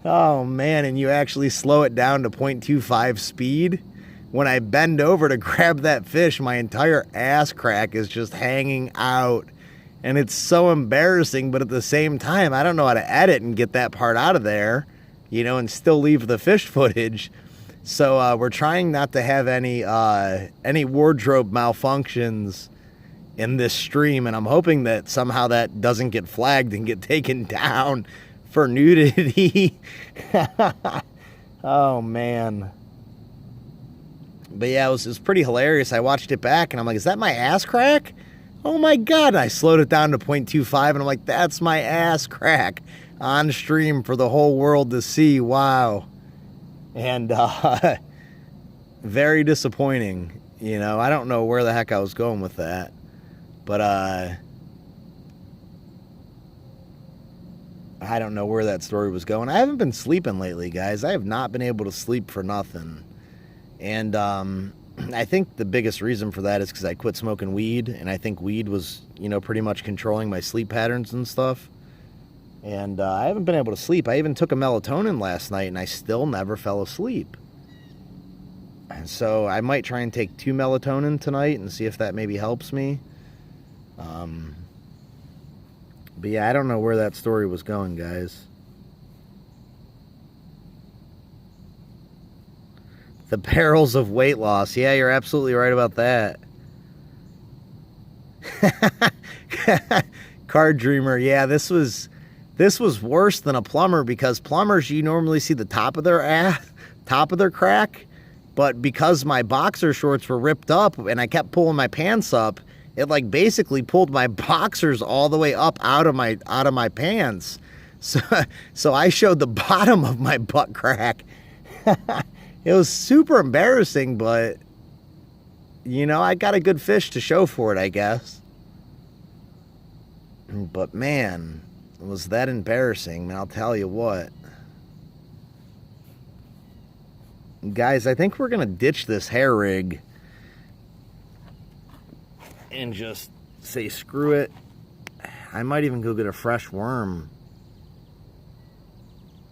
Speaker 1: oh man, and you actually slow it down to 0.25 speed, when I bend over to grab that fish, my entire ass crack is just hanging out. And it's so embarrassing, but at the same time, I don't know how to edit and get that part out of there, you know, and still leave the fish footage. So we're trying not to have any wardrobe malfunctions in this stream, and I'm hoping that somehow that doesn't get flagged and get taken down for nudity. Oh, man. But yeah, it was pretty hilarious. I watched it back, and I'm like, is that my ass crack? Oh my God, I slowed it down to 0.25, and I'm like, that's my ass crack on stream for the whole world to see. Wow. And very disappointing. You know, I don't know where the heck I was going with that. But I don't know where that story was going. I haven't been sleeping lately, guys. I have not been able to sleep for nothing. And I think the biggest reason for that is because I quit smoking weed, and I think weed was, you know, pretty much controlling my sleep patterns and stuff. And I haven't been able to sleep. I even took a melatonin last night, and I still never fell asleep. And so I might try and take 2 melatonin tonight and see if that maybe helps me. But yeah, I don't know where that story was going, guys. The perils of weight loss. Yeah, you're absolutely right about that. Card Dreamer. Yeah, this was worse than a plumber, because plumbers, you normally see the top of their crack, but because my boxer shorts were ripped up and I kept pulling my pants up, it like basically pulled my boxers all the way up out of my pants. So I showed the bottom of my butt crack. It was super embarrassing, but you know, I got a good fish to show for it, I guess. But man, was that embarrassing, man, I'll tell you what. Guys, I think we're going to ditch this hair rig and just say screw it. I might even go get a fresh worm.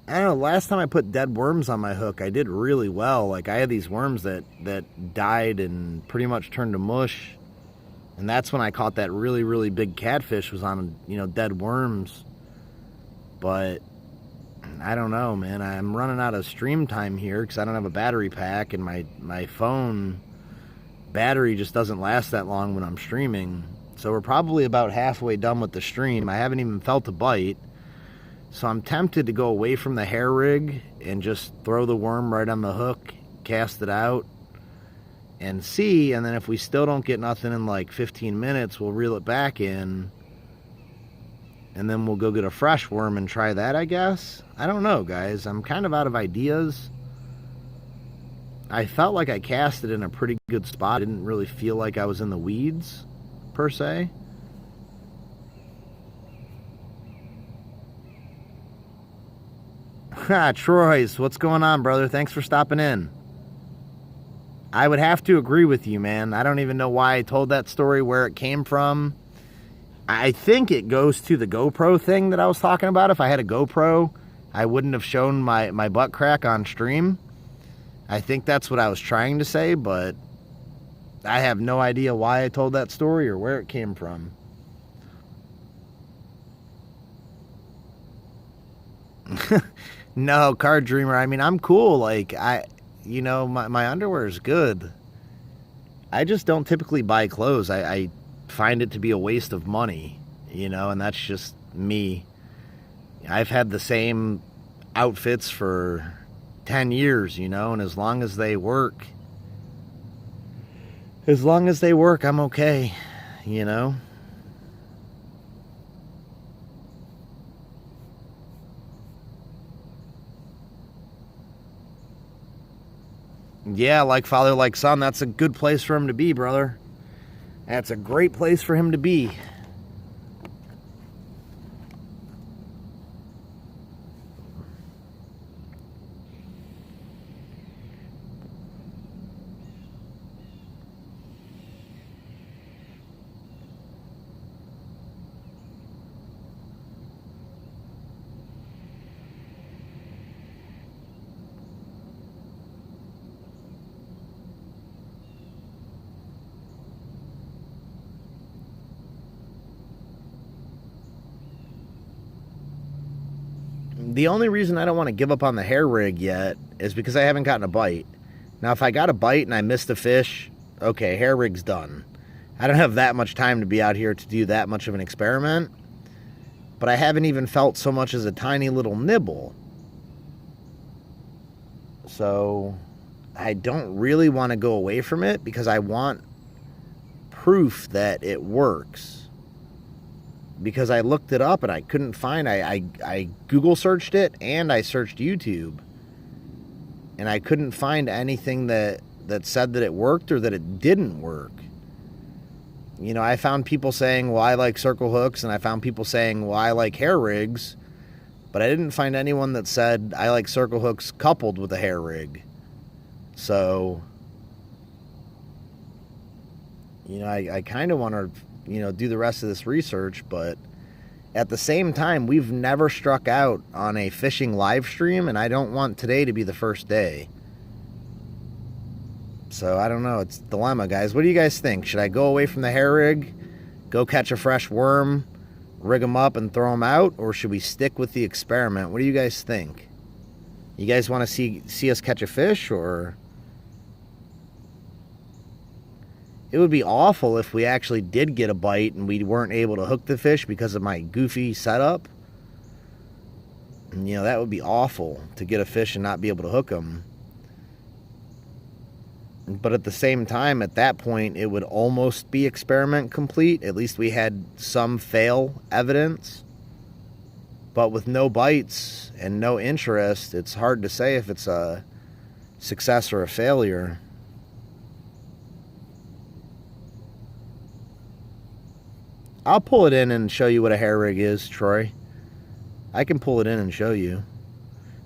Speaker 1: I don't know, last time I put dead worms on my hook, I did really well. Like, I had these worms that died and pretty much turned to mush. And that's when I caught that really, really big catfish, was on, you know, dead worms. But I don't know, man. I'm running out of stream time here because I don't have a battery pack, and my phone battery just doesn't last that long when I'm streaming. So we're probably about halfway done with the stream. I haven't even felt a bite. So I'm tempted to go away from the hair rig and just throw the worm right on the hook, cast it out, and see. And then if we still don't get nothing in like 15 minutes, we'll reel it back in. And then we'll go get a fresh worm and try that, I guess. I don't know, guys. I'm kind of out of ideas. I felt like I cast it in a pretty good spot. I didn't really feel like I was in the weeds, per se. Troy's, what's going on, brother? Thanks for stopping in. I would have to agree with you, man. I don't even know why I told that story, where it came from. I think it goes to the GoPro thing that I was talking about. If I had a GoPro, I wouldn't have shown my butt crack on stream. I think that's what I was trying to say, but I have no idea why I told that story or where it came from. No, Card Dreamer, I mean, I'm cool. Like, you know, my underwear is good. I just don't typically buy clothes. I find it to be a waste of money, you know, and that's just me. I've had the same outfits for 10 years, you know, and as long as they work, I'm okay, you know. Yeah, like father, like son. That's a good place for him to be, brother. That's a great place for him to be. The only reason I don't want to give up on the hair rig yet is because I haven't gotten a bite. Now, if I got a bite and I missed a fish, okay, hair rig's done. I don't have that much time to be out here to do that much of an experiment. But I haven't even felt so much as a tiny little nibble. So I don't really want to go away from it because I want proof that it works. Because I looked it up and I couldn't find, I Google searched it and I searched YouTube. And I couldn't find anything that said that it worked or that it didn't work. You know, I found people saying, well, I like circle hooks, and I found people saying, well, I like hair rigs. But I didn't find anyone that said, I like circle hooks coupled with a hair rig. So, you know, I kind of want to, you know, do the rest of this research, but at the same time, we've never struck out on a fishing live stream, and I don't want today to be the first day. So I don't know, it's a dilemma, guys. What do you guys think? Should I go away from the hair rig, go catch a fresh worm, rig them up and throw them out, or should we stick with the experiment? What do you guys think? You guys want to see us catch a fish, or It would be awful if we actually did get a bite and we weren't able to hook the fish because of my goofy setup. And, you know, that would be awful to get a fish and not be able to hook them. But at the same time, at that point, it would almost be experiment complete. At least we had some fail evidence. But with no bites and no interest, it's hard to say if it's a success or a failure. I'll pull it in and show you what a hair rig is, Troy. I can pull it in and show you.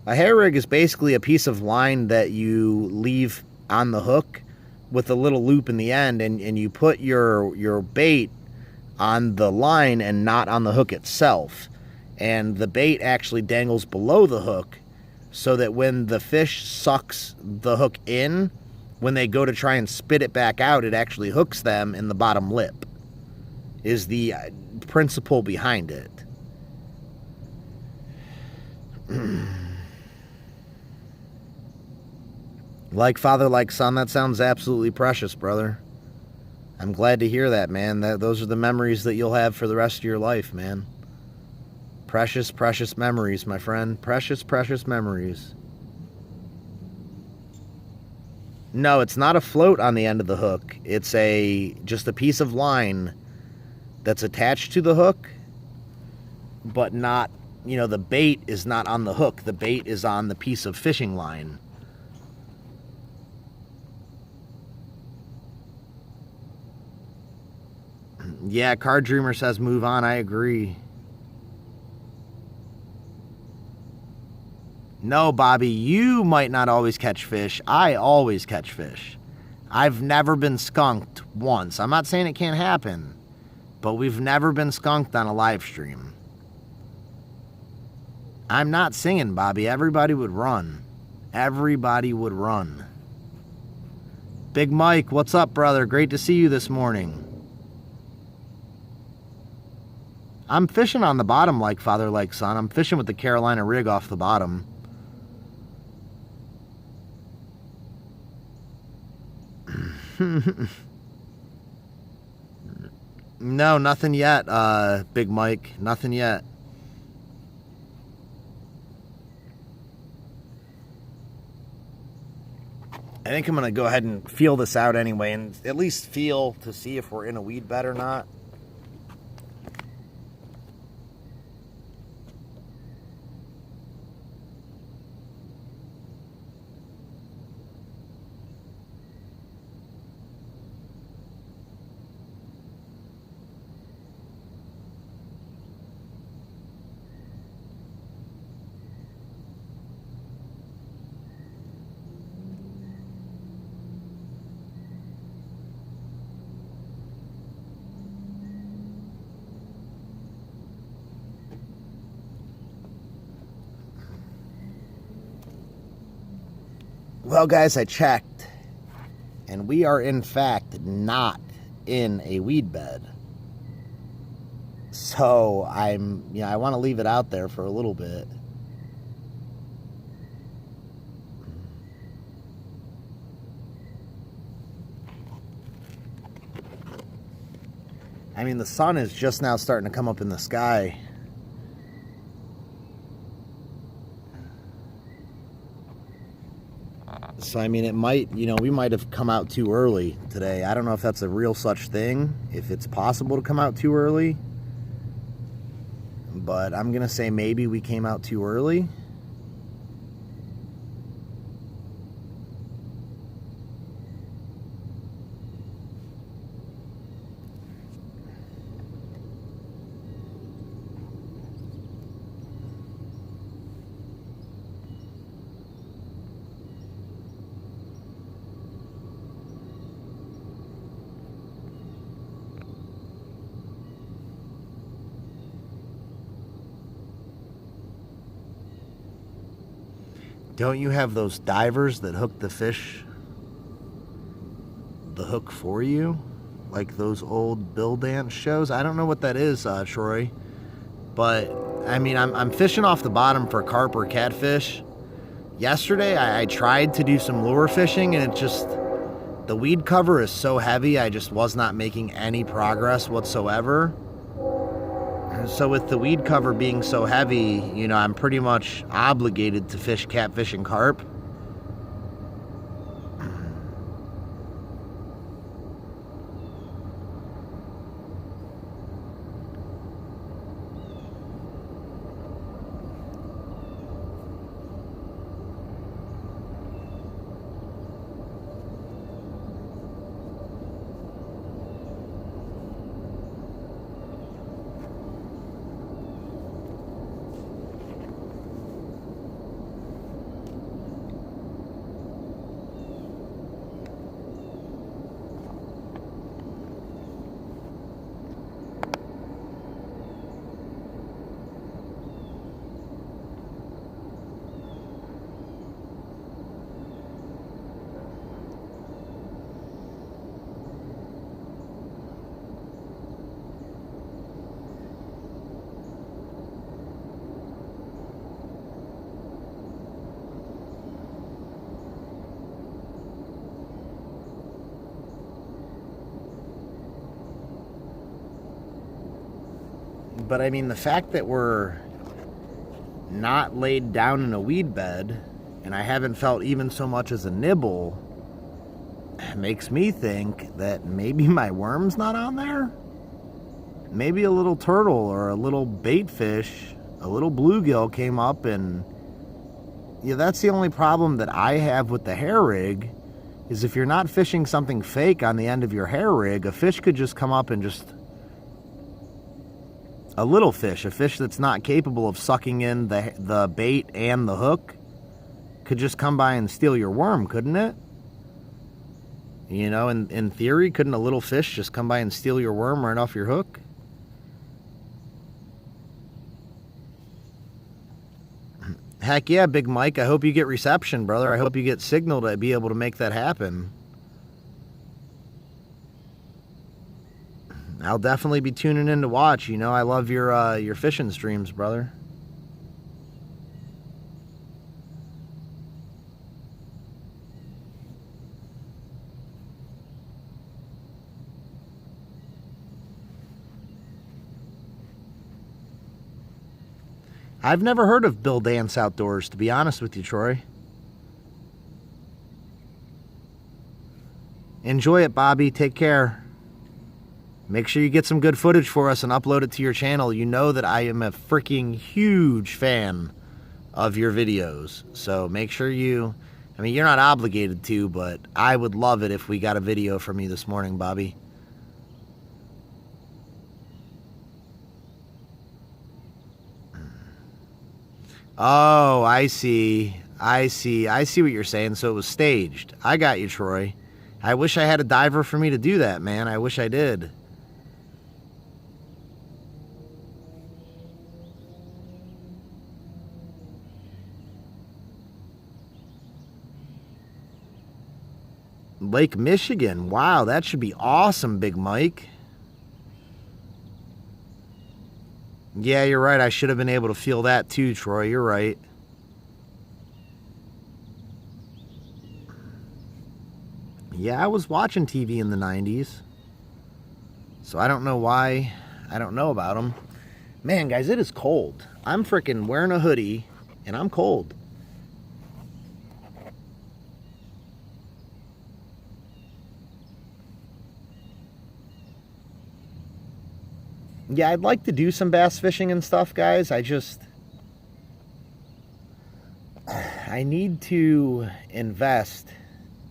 Speaker 1: A hair rig is basically a piece of line that you leave on the hook with a little loop in the end, and you put your bait on the line and not on the hook itself. And the bait actually dangles below the hook so that when the fish sucks the hook in, when they go to try and spit it back out, it actually hooks them in the bottom lip, is the principle behind it. Like father, like son, that sounds absolutely precious, brother. I'm glad to hear that, man. Those are the memories that you'll have for the rest of your life, man. Precious, precious memories, my friend. Precious, precious memories. No, it's not a float on the end of the hook. It's just a piece of line that's attached to the hook, but not, you know, the bait is not on the hook. The bait is on the piece of fishing line. Yeah, Card Dreamer says move on. I agree. No, Bobby, you might not always catch fish. I always catch fish. I've never been skunked once. I'm not saying it can't happen, but we've never been skunked on a live stream. I'm not singing, Bobby. Everybody would run. Everybody would run. Big Mike, what's up, brother? Great to see you this morning. I'm fishing on the bottom like father, like son. I'm fishing with the Carolina rig off the bottom. No, nothing yet, Big Mike. Nothing yet. I think I'm going to go ahead and feel this out anyway, and at least feel to see if we're in a weed bed or not. Well, guys, I checked, and we are, in fact, not in a weed bed. So I want to leave it out there for a little bit. I mean, the sun is just now starting to come up in the sky. So, I mean, it might, we might have come out too early today. I don't know if that's a real such thing, if it's possible to come out too early. But I'm going to say maybe we came out too early. Don't you have those divers that hook the fish, the hook for you? Like those old Bill Dance shows? I don't know what that is, Troy. But, I mean, I'm fishing off the bottom for carp or catfish. Yesterday, I tried to do some lure fishing, and The weed cover is so heavy, I just was not making any progress whatsoever. So with the weed cover being so heavy, you know, I'm pretty much obligated to fish catfish and carp. But I mean, the fact that we're not laid down in a weed bed and I haven't felt even so much as a nibble makes me think that maybe my worm's not on there. Maybe a little turtle or a little bait fish, a little bluegill came up, and yeah, that's the only problem that I have with the hair rig, is if you're not fishing something fake on the end of your hair rig, a fish could just come up and just... A little fish, a fish that's not capable of sucking in the bait and the hook, could just come by and steal your worm, couldn't it? You know, in theory, couldn't a little fish just come by and steal your worm right off your hook? Heck yeah, Big Mike, I hope you get reception, brother. I hope you get signal to be able to make that happen. I'll definitely be tuning in to watch. You know, I love your fishing streams, brother. I've never heard of Bill Dance Outdoors, to be honest with you, Troy. Enjoy it, Bobby. Take care. Make sure you get some good footage for us and upload it to your channel. You know that I am a freaking huge fan of your videos. So make sure you... I mean, you're not obligated to, but I would love it if we got a video from you this morning, Bobby. Oh, I see. I see what you're saying. So it was staged. I got you, Troy. I wish I had a diver for me to do that, man. I wish I did. Lake Michigan. Wow, that should be awesome, Big Mike. Yeah, you're right. I should have been able to feel that too, Troy. You're right. Yeah, I was watching TV in the 90s. So I don't know why I don't know about them. Man, guys, it is cold. I'm freaking wearing a hoodie, and I'm cold. Yeah, I'd like to do some bass fishing and stuff, guys. I need to invest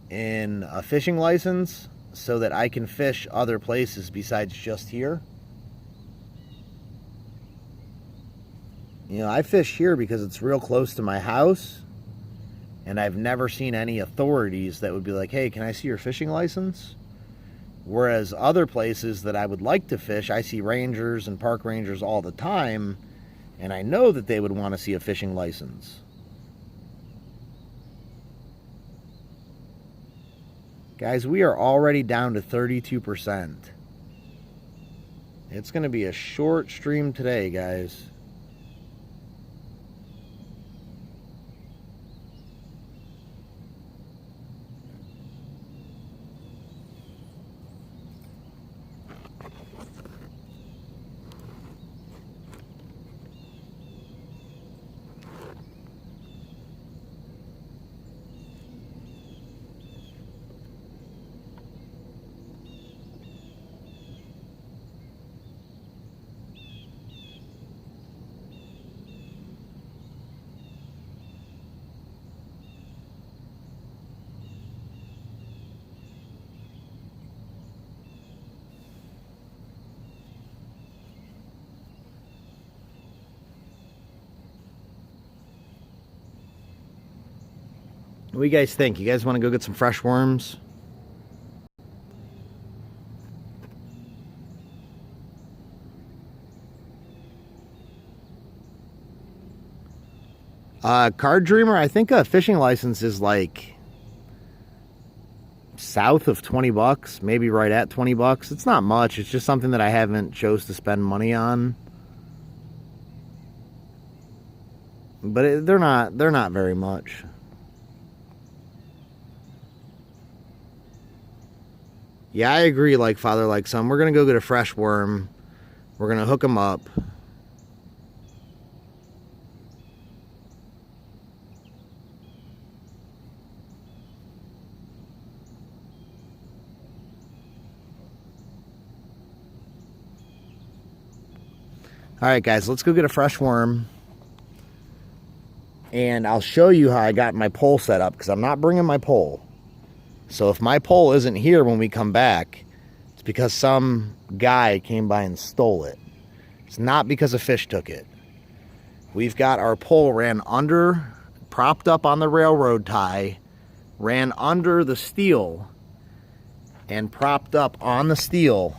Speaker 1: in a fishing license so that I can fish other places besides just here. You know, I fish here because it's real close to my house, and I've never seen any authorities that would be like, hey, can I see your fishing license? Whereas other places that I would like to fish, I see rangers and park rangers all the time, and I know that they would want to see a fishing license. Guys, we are already down to 32%. It's going to be a short stream today, guys. What do you guys think? You guys want to go get some fresh worms? Card Dreamer, I think a fishing license is like south of 20 bucks, maybe right at 20 bucks. It's not much. It's just something that I haven't chose to spend money on. But they're not very much. Yeah, I agree, like father, like son. We're going to go get a fresh worm. We're going to hook them up. All right, guys, let's go get a fresh worm. And I'll show you how I got my pole set up, because I'm not bringing my pole. So if my pole isn't here when we come back, it's because some guy came by and stole it. It's not because a fish took it. We've got our pole ran under, propped up on the railroad tie, ran under the steel, and propped up on the steel.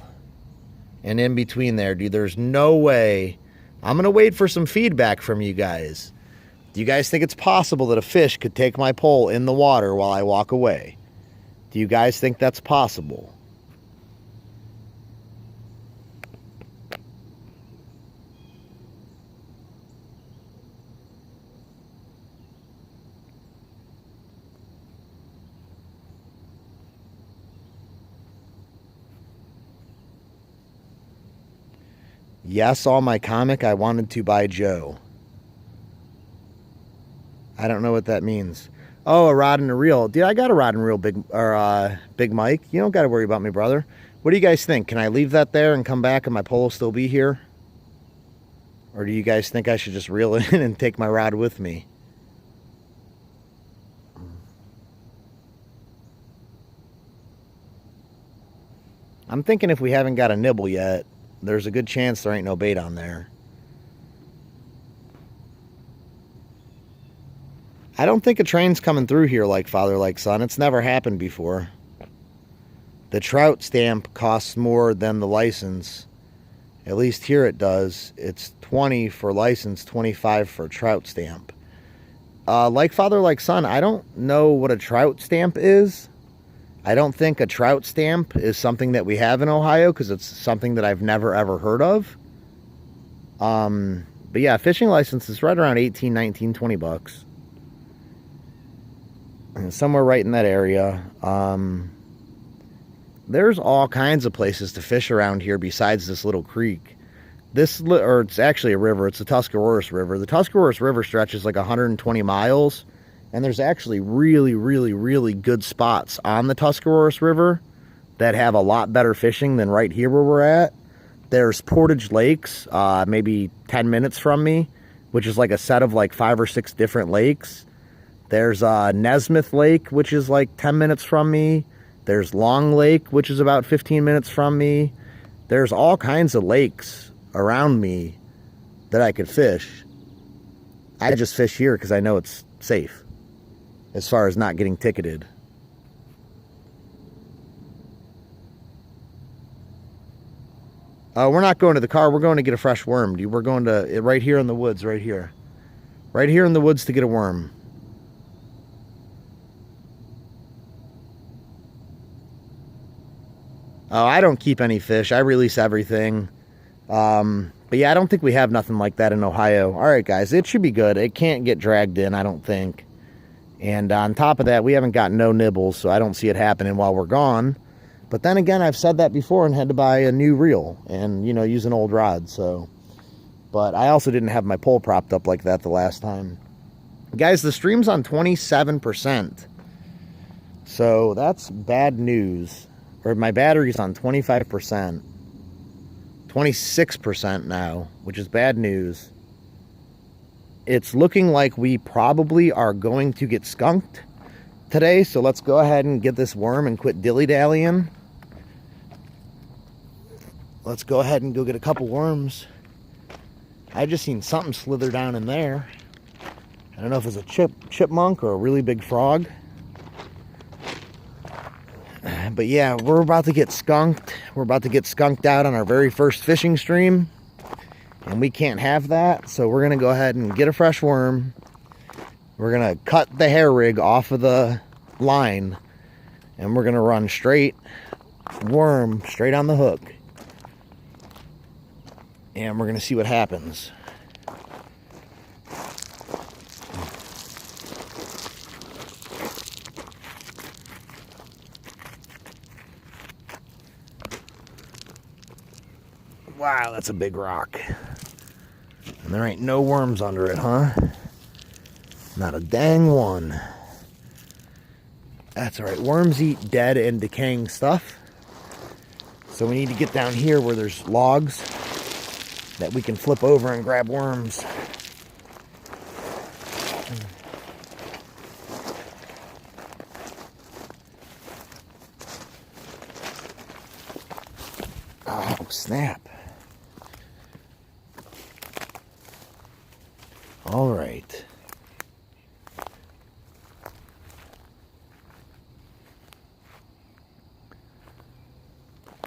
Speaker 1: And in between there, dude, there's no way. I'm going to wait for some feedback from you guys. Do you guys think it's possible that a fish could take my pole in the water while I walk away? Do you guys think that's possible? Yes, all my comic, I wanted to buy Joe. I don't know what that means. Oh, a rod and a reel. Dude, I got a rod and reel, Big Mike. You don't got to worry about me, brother. What do you guys think? Can I leave that there and come back and my pole will still be here? Or do you guys think I should just reel it in and take my rod with me? I'm thinking if we haven't got a nibble yet, there's a good chance there ain't no bait on there. I don't think a train's coming through here like father, like son. It's never happened before. The trout stamp costs more than the license. At least here it does. It's 20 for license, 25 for trout stamp. Like father, like son, I don't know what a trout stamp is. I don't think a trout stamp is something that we have in Ohio, because it's something that I've never ever heard of. But yeah, fishing license is right around 18, 19, 20 bucks. Somewhere right in that area. There's all kinds of places to fish around here besides this little creek. Or it's actually a river. It's the Tuscarawas River. The Tuscarawas River stretches like 120 miles. And there's actually really, really, really good spots on the Tuscarawas River that have a lot better fishing than right here where we're at. There's Portage Lakes, maybe 10 minutes from me, which is like a set of like 5 or 6 different lakes. There's Nesmith Lake, which is like 10 minutes from me. There's Long Lake, which is about 15 minutes from me. There's all kinds of lakes around me that I could fish. I just fish here because I know it's safe, as far as not getting ticketed. We're not going to the car. We're going to get a fresh worm, dude. We're going to right here in the woods, right here. Right here in the woods to get a worm. Oh, I don't keep any fish. I release everything. But yeah, I don't think we have nothing like that in Ohio. All right, guys, it should be good. It can't get dragged in, I don't think. And on top of that, we haven't got no nibbles, so I don't see it happening while we're gone. But then again, I've said that before and had to buy a new reel and, you know, use an old rod. So, but I also didn't have my pole propped up like that the last time. Guys, the stream's on 27%. So that's bad news. Or my battery's on 25%. 26% now, which is bad news. It's looking like we probably are going to get skunked today, so let's go ahead and get this worm and quit dilly-dallying. Let's go ahead and go get a couple worms. I just seen something slither down in there. I don't know if it's a chipmunk or a really big frog. But yeah, we're about to get skunked. We're about to get skunked out on our very first fishing stream. And we can't have that. So we're going to go ahead and get a fresh worm. We're going to cut the hair rig off of the line. And we're going to run straight worm straight on the hook. And we're going to see what happens. Wow, that's a big rock. And there ain't no worms under it, huh? Not a dang one. That's alright. Worms eat dead and decaying stuff. So we need to get down here where there's logs that we can flip over and grab worms. Oh, snap. All right.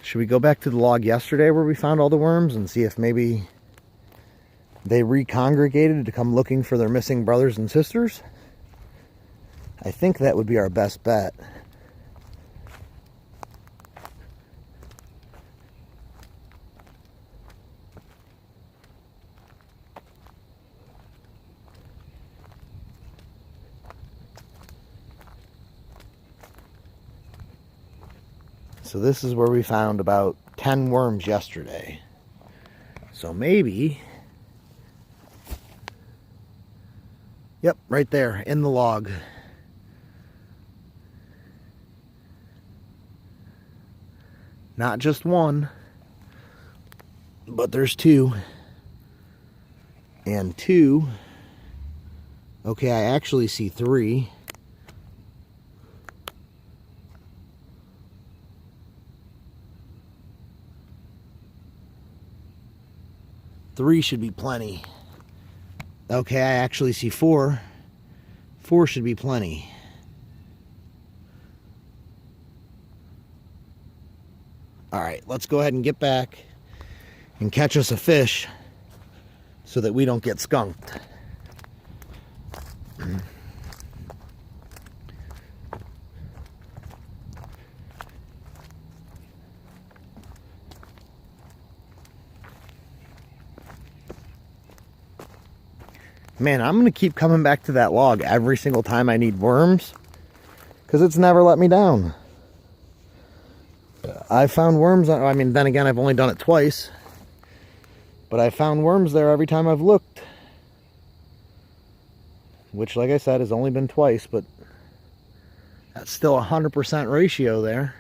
Speaker 1: Should we go back to the log yesterday where we found all the worms and see if maybe they recongregated to come looking for their missing brothers and sisters? I think that would be our best bet. So this is where we found about 10 worms yesterday. So maybe, yep, right there in the log. Not just one, but there's two. And two, okay, I actually see three. Three should be plenty. Okay, I actually see four. Four should be plenty. Alright, let's go ahead and get back and catch us a fish so that we don't get skunked. Man, I'm going to keep coming back to that log every single time I need worms, because it's never let me down. I found worms, I mean, then again, I've only done it twice, but I found worms there every time I've looked. Which, like I said, has only been twice, but that's still 100% ratio there.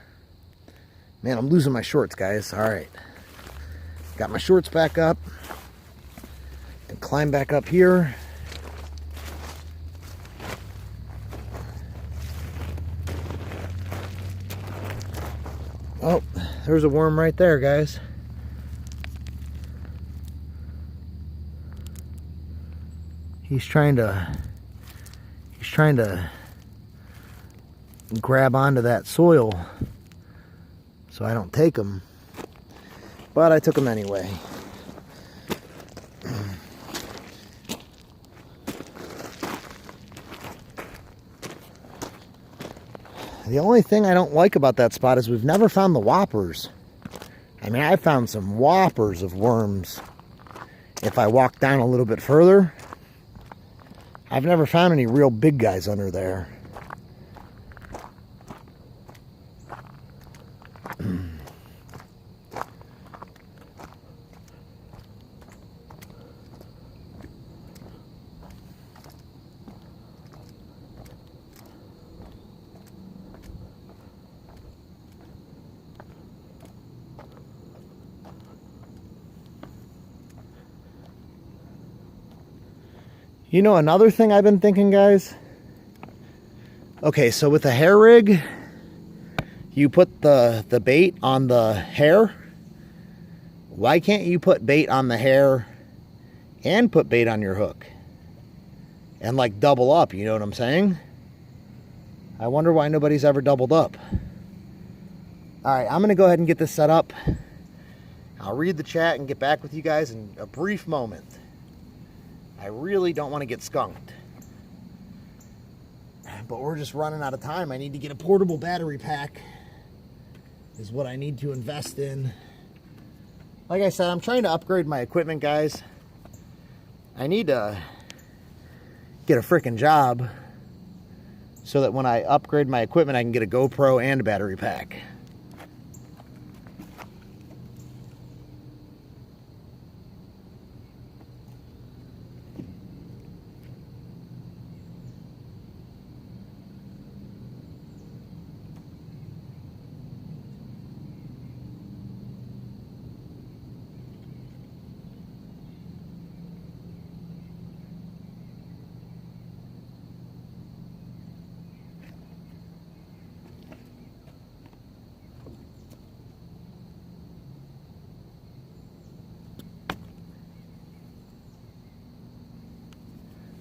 Speaker 1: Man, I'm losing my shorts, guys. All right. Got my shorts back up. And climb back up here. Oh, there's a worm right there, guys. He's trying to grab onto that soil so I don't take him. But I took him anyway. The only thing I don't like about that spot is we've never found the whoppers. I mean, I found some whoppers of worms. If I walk down a little bit further, I've never found any real big guys under there. You know, another thing I've been thinking, guys. Okay, so with a hair rig, you put the bait on the hair. Why can't you put bait on the hair and put bait on your hook? And like double up, you know what I'm saying? I wonder why nobody's ever doubled up. All right, I'm going to go ahead and get this set up. I'll read the chat and get back with you guys in a brief moment. I really don't want to get skunked, but we're just running out of time. I need to get a portable battery pack is what I need to invest in. Like I said, I'm trying to upgrade my equipment, guys. I need to get a freaking job so that when I upgrade my equipment, I can get a GoPro and a battery pack.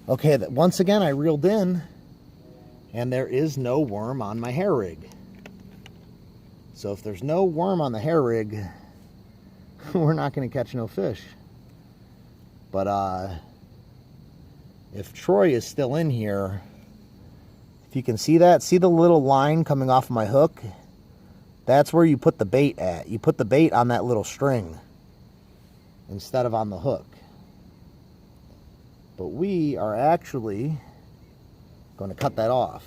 Speaker 1: Okay, once again, I reeled in, and there is no worm on my hair rig. So if there's no worm on the hair rig, we're not going to catch no fish. But if Troy is still in here, if you can see that, see the little line coming off of my hook? That's where you put the bait at. You put the bait on that little string instead of on the hook. But we are actually going to cut that off.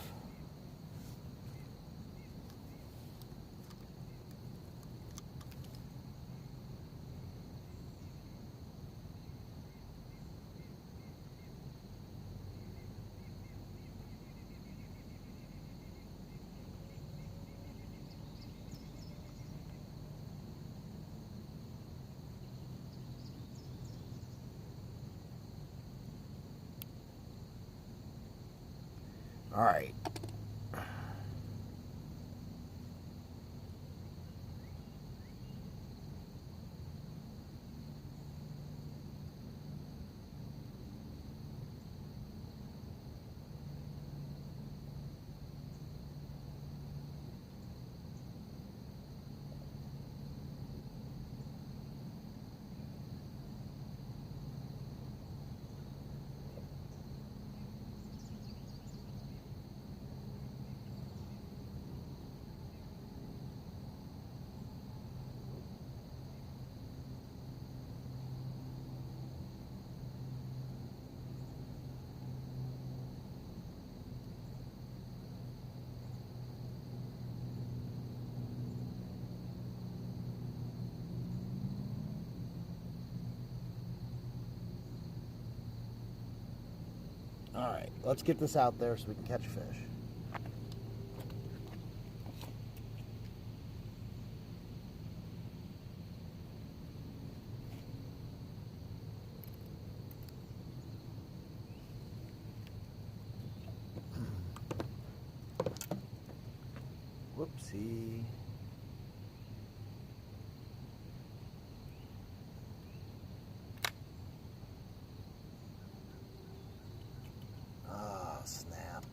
Speaker 1: All right. All right, let's get this out there so we can catch a fish. Whoopsie. Oh, snap.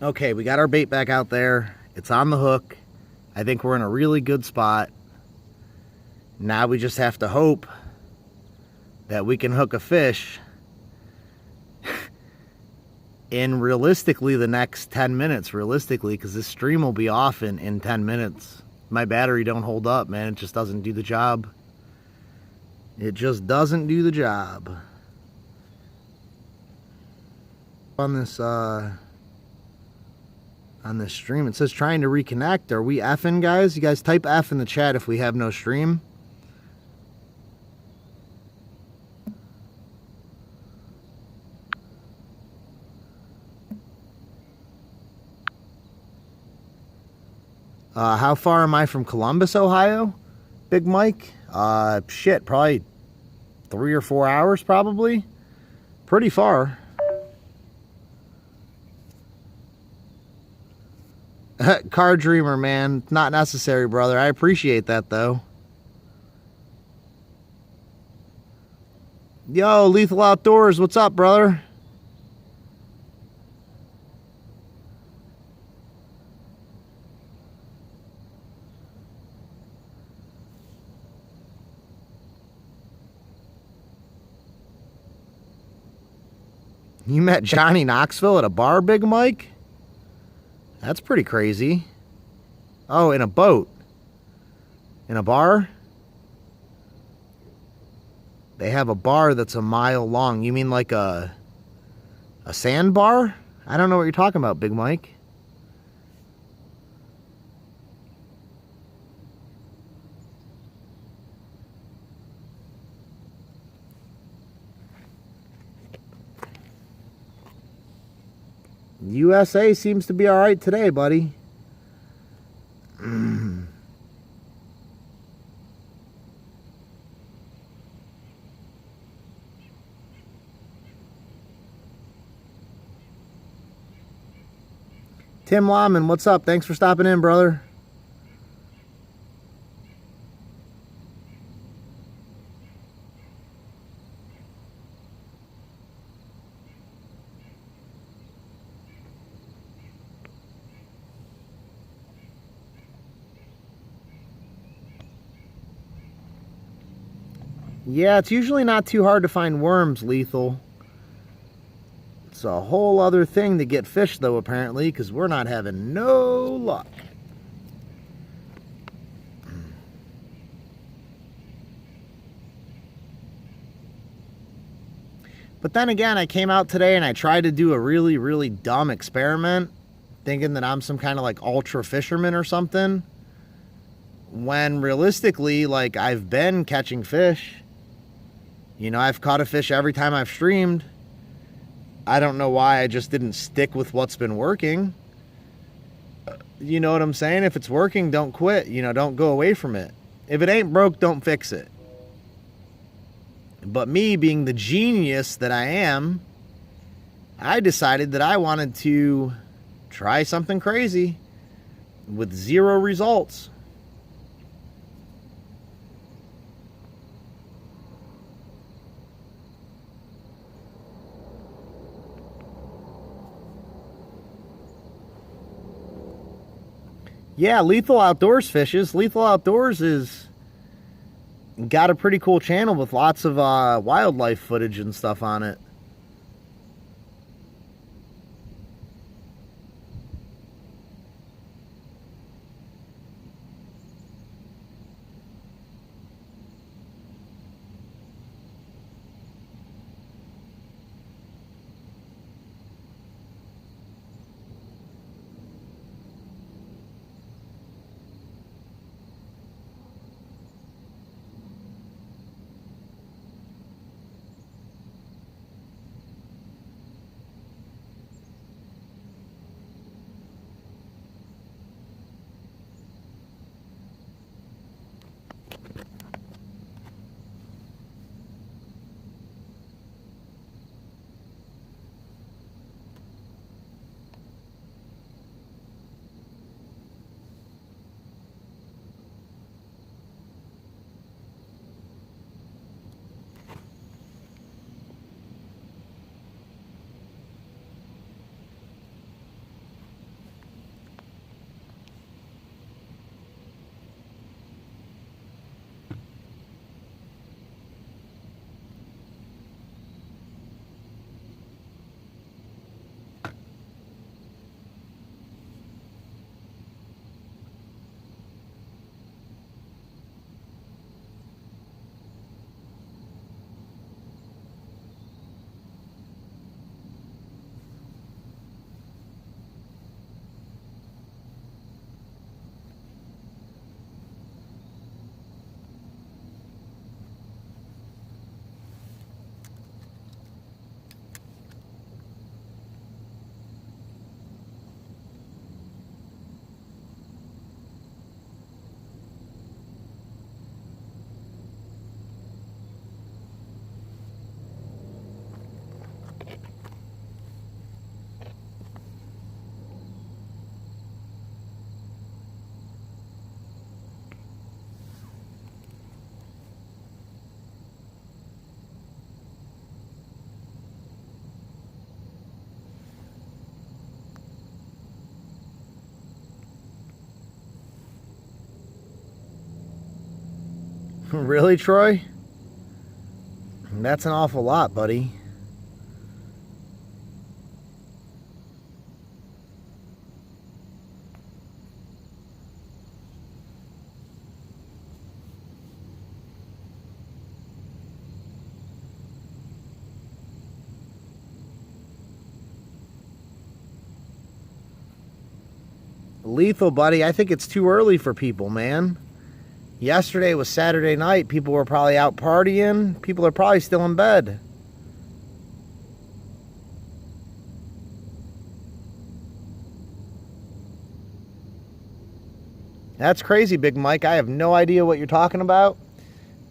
Speaker 1: Okay, we got our bait back out there. It's on the hook. I think we're in a really good spot. Now we just have to hope that we can hook a fish in realistically the next 10 minutes, realistically, because this stream will be off in 10 minutes, my battery don't hold up, man. It just doesn't do the job. It just doesn't do the job. On this stream, it says trying to reconnect. Are we effing, guys? You guys type F in the chat if we have no stream. How far am I from Columbus, Ohio? Big Mike? Shit, probably 3 or 4 hours, probably. Pretty far. Car Dreamer, man. Not necessary, brother. I appreciate that, though. Yo, Lethal Outdoors, what's up, brother? You met Johnny Knoxville at a bar, Big Mike? That's pretty crazy. Oh, in a boat. In a bar? They have a bar that's a mile long. You mean like a sand bar? I don't know what you're talking about, Big Mike. USA seems to be all right today, buddy. Tim Lahman, what's up? Thanks for stopping in, brother. Yeah, it's usually not too hard to find worms, Lethal. It's a whole other thing to get fish, though, apparently, because we're not having no luck. But then again, I came out today and I tried to do a really, really dumb experiment, thinking that I'm some kind of like ultra fisherman or something, when realistically, like, I've been catching fish. You know, I've caught a fish every time I've streamed. I don't know why I just didn't stick with what's been working. You know what I'm saying? If it's working, don't quit. You know, don't go away from it. If it ain't broke, don't fix it. But me, being the genius that I am, I decided that I wanted to try something crazy with 0 results. Yeah, Lethal Outdoors fishes. Lethal Outdoors is got a pretty cool channel with lots of wildlife footage and stuff on it. Really, Troy? That's an awful lot, buddy. Lethal, buddy. I think it's too early for people, man. Yesterday was Saturday night. People were probably out partying. People are probably still in bed. That's crazy, Big Mike. I have no idea what you're talking about.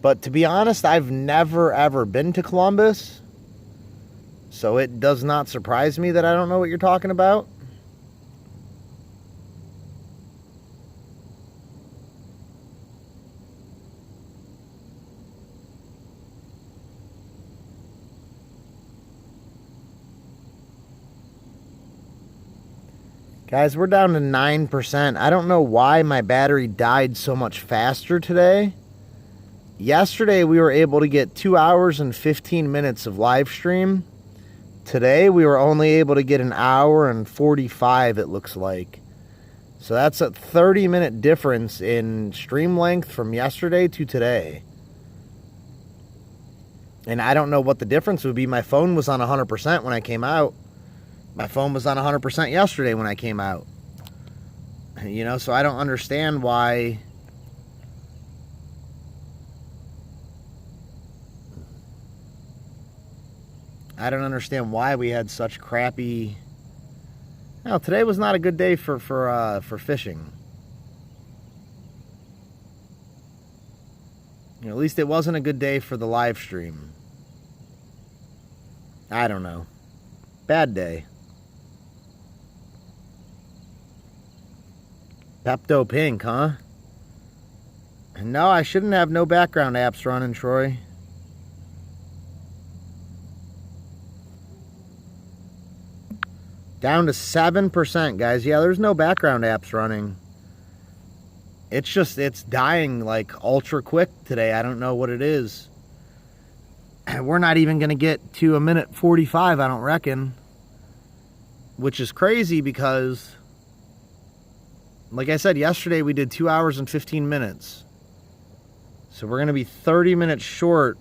Speaker 1: But to be honest, I've never, ever been to Columbus. So it does not surprise me that I don't know what you're talking about. Guys, we're down to 9%. I don't know why my battery died so much faster today. Yesterday, we were able to get 2 hours and 15 minutes of live stream. Today, we were only able to get an hour and 45, it looks like. So that's a 30-minute difference in stream length from yesterday to today. And I don't know what the difference would be. My phone was on 100% when I came out. My phone was on 100% yesterday when I came out. You know, so I don't understand why. I don't understand why we had such crappy. No, today was not a good day for fishing. You know, at least it wasn't a good day for the live stream. I don't know. Bad day. Pepto Pink, huh? No, I shouldn't have no background apps running, Troy. Down to 7%, guys. Yeah, there's no background apps running. It's just, it's dying like ultra quick today. I don't know what it is. We're not even going to get to 1:45, I don't reckon. Which is crazy because, like I said, yesterday we did 2 hours and 15 minutes. So we're going to be 30 minutes short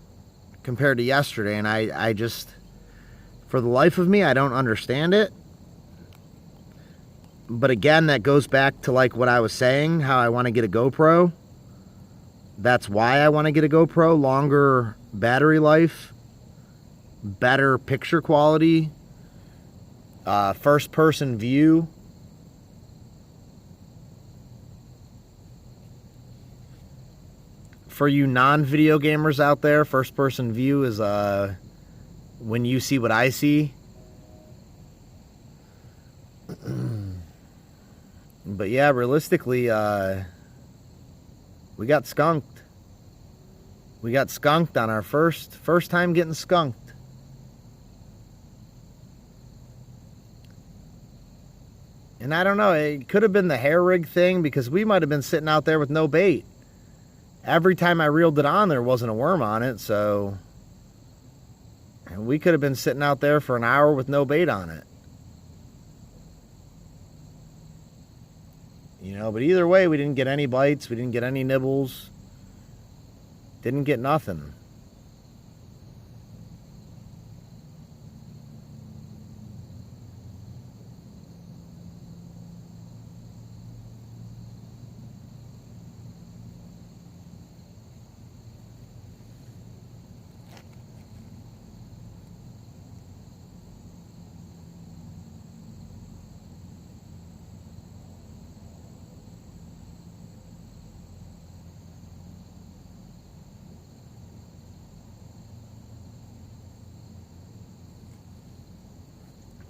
Speaker 1: compared to yesterday. And I just, for the life of me, I don't understand it. But again, that goes back to like what I was saying, how I want to get a GoPro. That's why I want to get a GoPro. Longer battery life, better picture quality, first person view. For you non-video gamers out there, first person view is when you see what I see. But yeah, realistically, we got skunked. We got skunked on our first time getting skunked. And I don't know, it could have been the hair rig thing because we might have been sitting out there with no bait. Every time I reeled it on, there wasn't a worm on it, so we could have been sitting out there for an hour with no bait on it. You know, but either way, we didn't get any bites. We didn't get any nibbles. Didn't get nothing.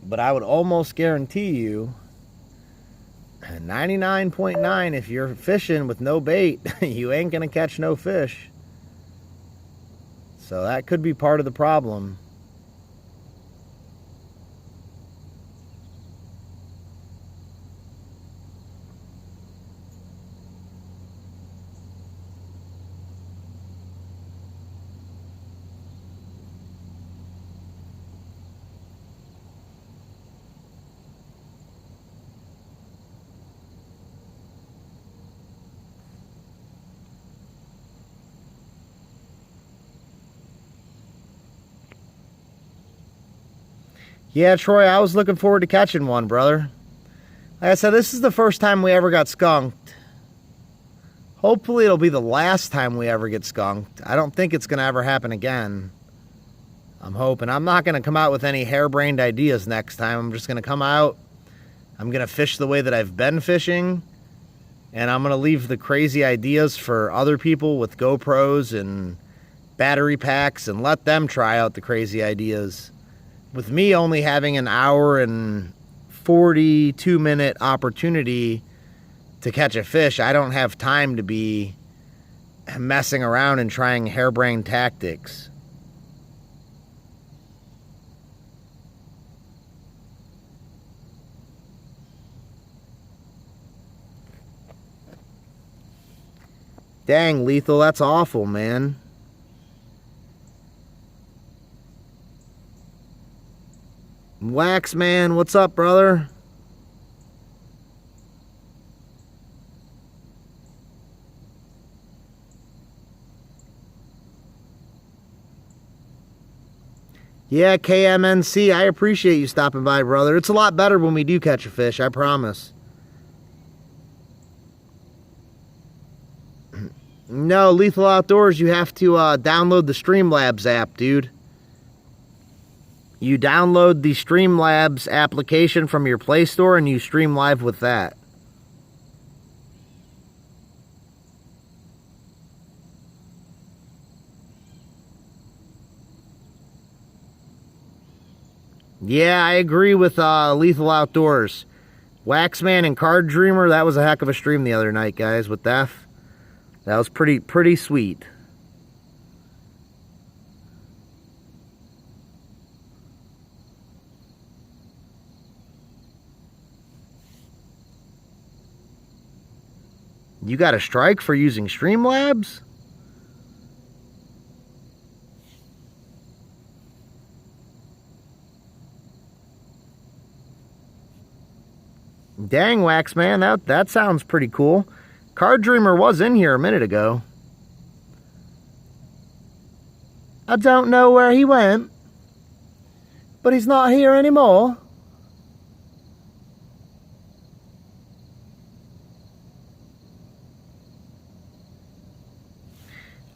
Speaker 1: But I would almost guarantee you 99.9 if you're fishing with no bait, you ain't going to catch no fish. So that could be part of the problem. Yeah, Troy, I was looking forward to catching one, brother. Like I said, this is the first time we ever got skunked. Hopefully it'll be the last time we ever get skunked. I don't think it's going to ever happen again. I'm hoping. I'm not going to come out with any harebrained ideas next time. I'm just going to come out. I'm going to fish the way that I've been fishing. And I'm going to leave the crazy ideas for other people with GoPros and battery packs and let them try out the crazy ideas. With me only having an hour and 42-minute opportunity to catch a fish, I don't have time to be messing around and trying harebrained tactics. Dang, Lethal, that's awful, man. Wax Man, what's up, brother? Yeah, KMNC, I appreciate you stopping by, brother. It's a lot better when we do catch a fish, I promise. No, Lethal Outdoors, you have to download the Streamlabs app, dude. You download the Streamlabs application from your Play Store and you stream live with that. Yeah, I agree with Lethal Outdoors. Waxman and Card Dreamer, that was a heck of a stream the other night, guys, with Def. That was pretty sweet. You got a strike for using Streamlabs? Dang, Waxman, that sounds pretty cool. Card Dreamer was in here a minute ago. I don't know where he went, but he's not here anymore.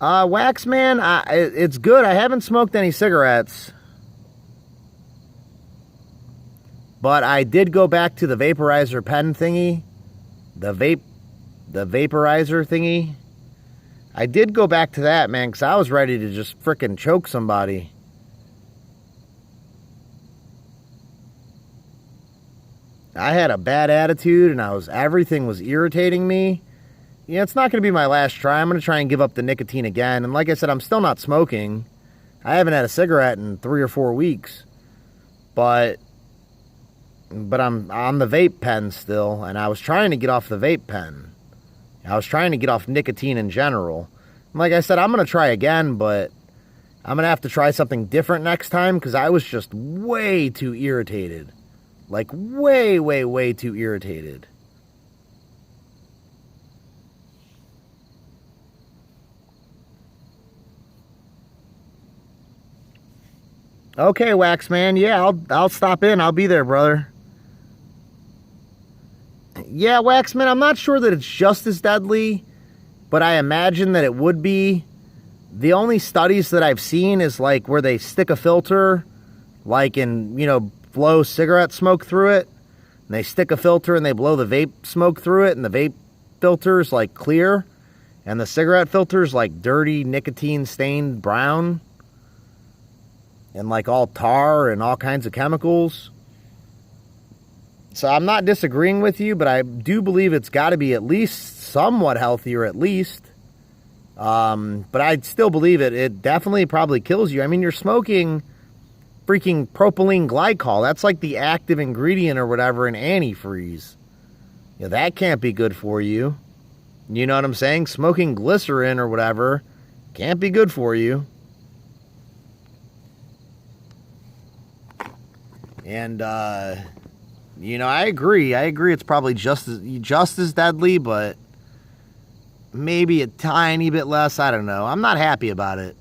Speaker 1: Waxman, it's good. I haven't smoked any cigarettes. But I did go back to the vaporizer pen thingy. The vaporizer thingy. I did go back to that, man, because I was ready to just frickin' choke somebody. I had a bad attitude and everything was irritating me. Yeah, it's not going to be my last try. I'm going to try and give up the nicotine again. And like I said, I'm still not smoking. I haven't had a cigarette in 3 or 4 weeks. But I'm on the vape pen still, and I was trying to get off the vape pen. I was trying to get off nicotine in general. And like I said, I'm going to try again, but I'm going to have to try something different next time because I was just way too irritated. Like, way, way, way too irritated. Okay, Waxman. Yeah, I'll stop in. I'll be there, brother. Yeah, Waxman, I'm not sure that it's just as deadly, but I imagine that it would be. The only studies that I've seen is like where they stick a filter, like in, blow cigarette smoke through it. And they stick a filter and they blow the vape smoke through it, and the vape filter is like clear, and the cigarette filter is like dirty, nicotine-stained brown, and like all tar and all kinds of chemicals. So I'm not disagreeing with you, but I do believe it's got to be at least somewhat healthier, at least. But I still believe it definitely probably kills you. I mean, you're smoking freaking propylene glycol. That's like the active ingredient or whatever in antifreeze. That can't be good for you. You know what I'm saying? Smoking glycerin or whatever can't be good for you. And, I agree. I agree it's probably just as deadly, but maybe a tiny bit less. I don't know. I'm not happy about it.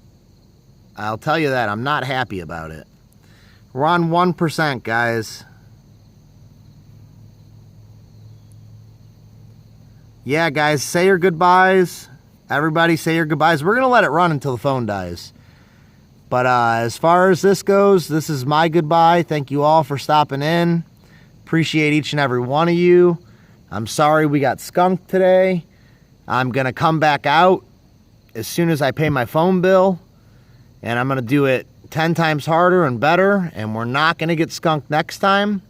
Speaker 1: I'll tell you that. I'm not happy about it. We're on 1%, guys. Yeah, guys, say your goodbyes. Everybody say your goodbyes. We're going to let it run until the phone dies. But as far as this goes, this is my goodbye. Thank you all for stopping in. Appreciate each and every one of you. I'm sorry we got skunked today. I'm going to come back out as soon as I pay my phone bill. And I'm going to do it 10 times harder and better. And we're not going to get skunked next time.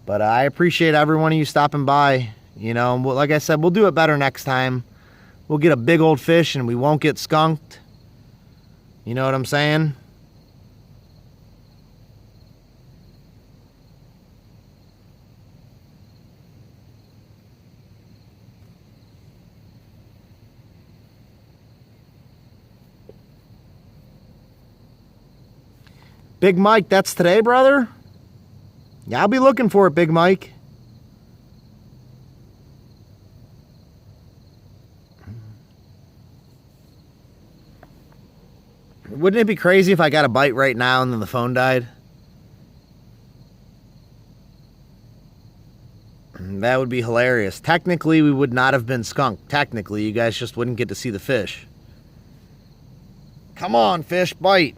Speaker 1: But I appreciate every one of you stopping by. You know, like I said, we'll do it better next time. We'll get a big old fish and we won't get skunked. You know what I'm saying? Big Mike, that's today, brother? Yeah, I'll be looking for it, Big Mike. Wouldn't it be crazy if I got a bite right now and then the phone died? That would be hilarious. Technically, we would not have been skunked. Technically, you guys just wouldn't get to see the fish. Come on, fish, bite.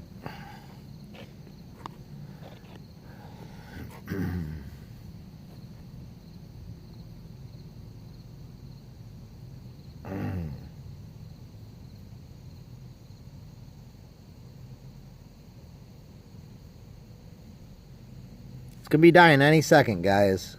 Speaker 1: It's going to be dying any second, guys.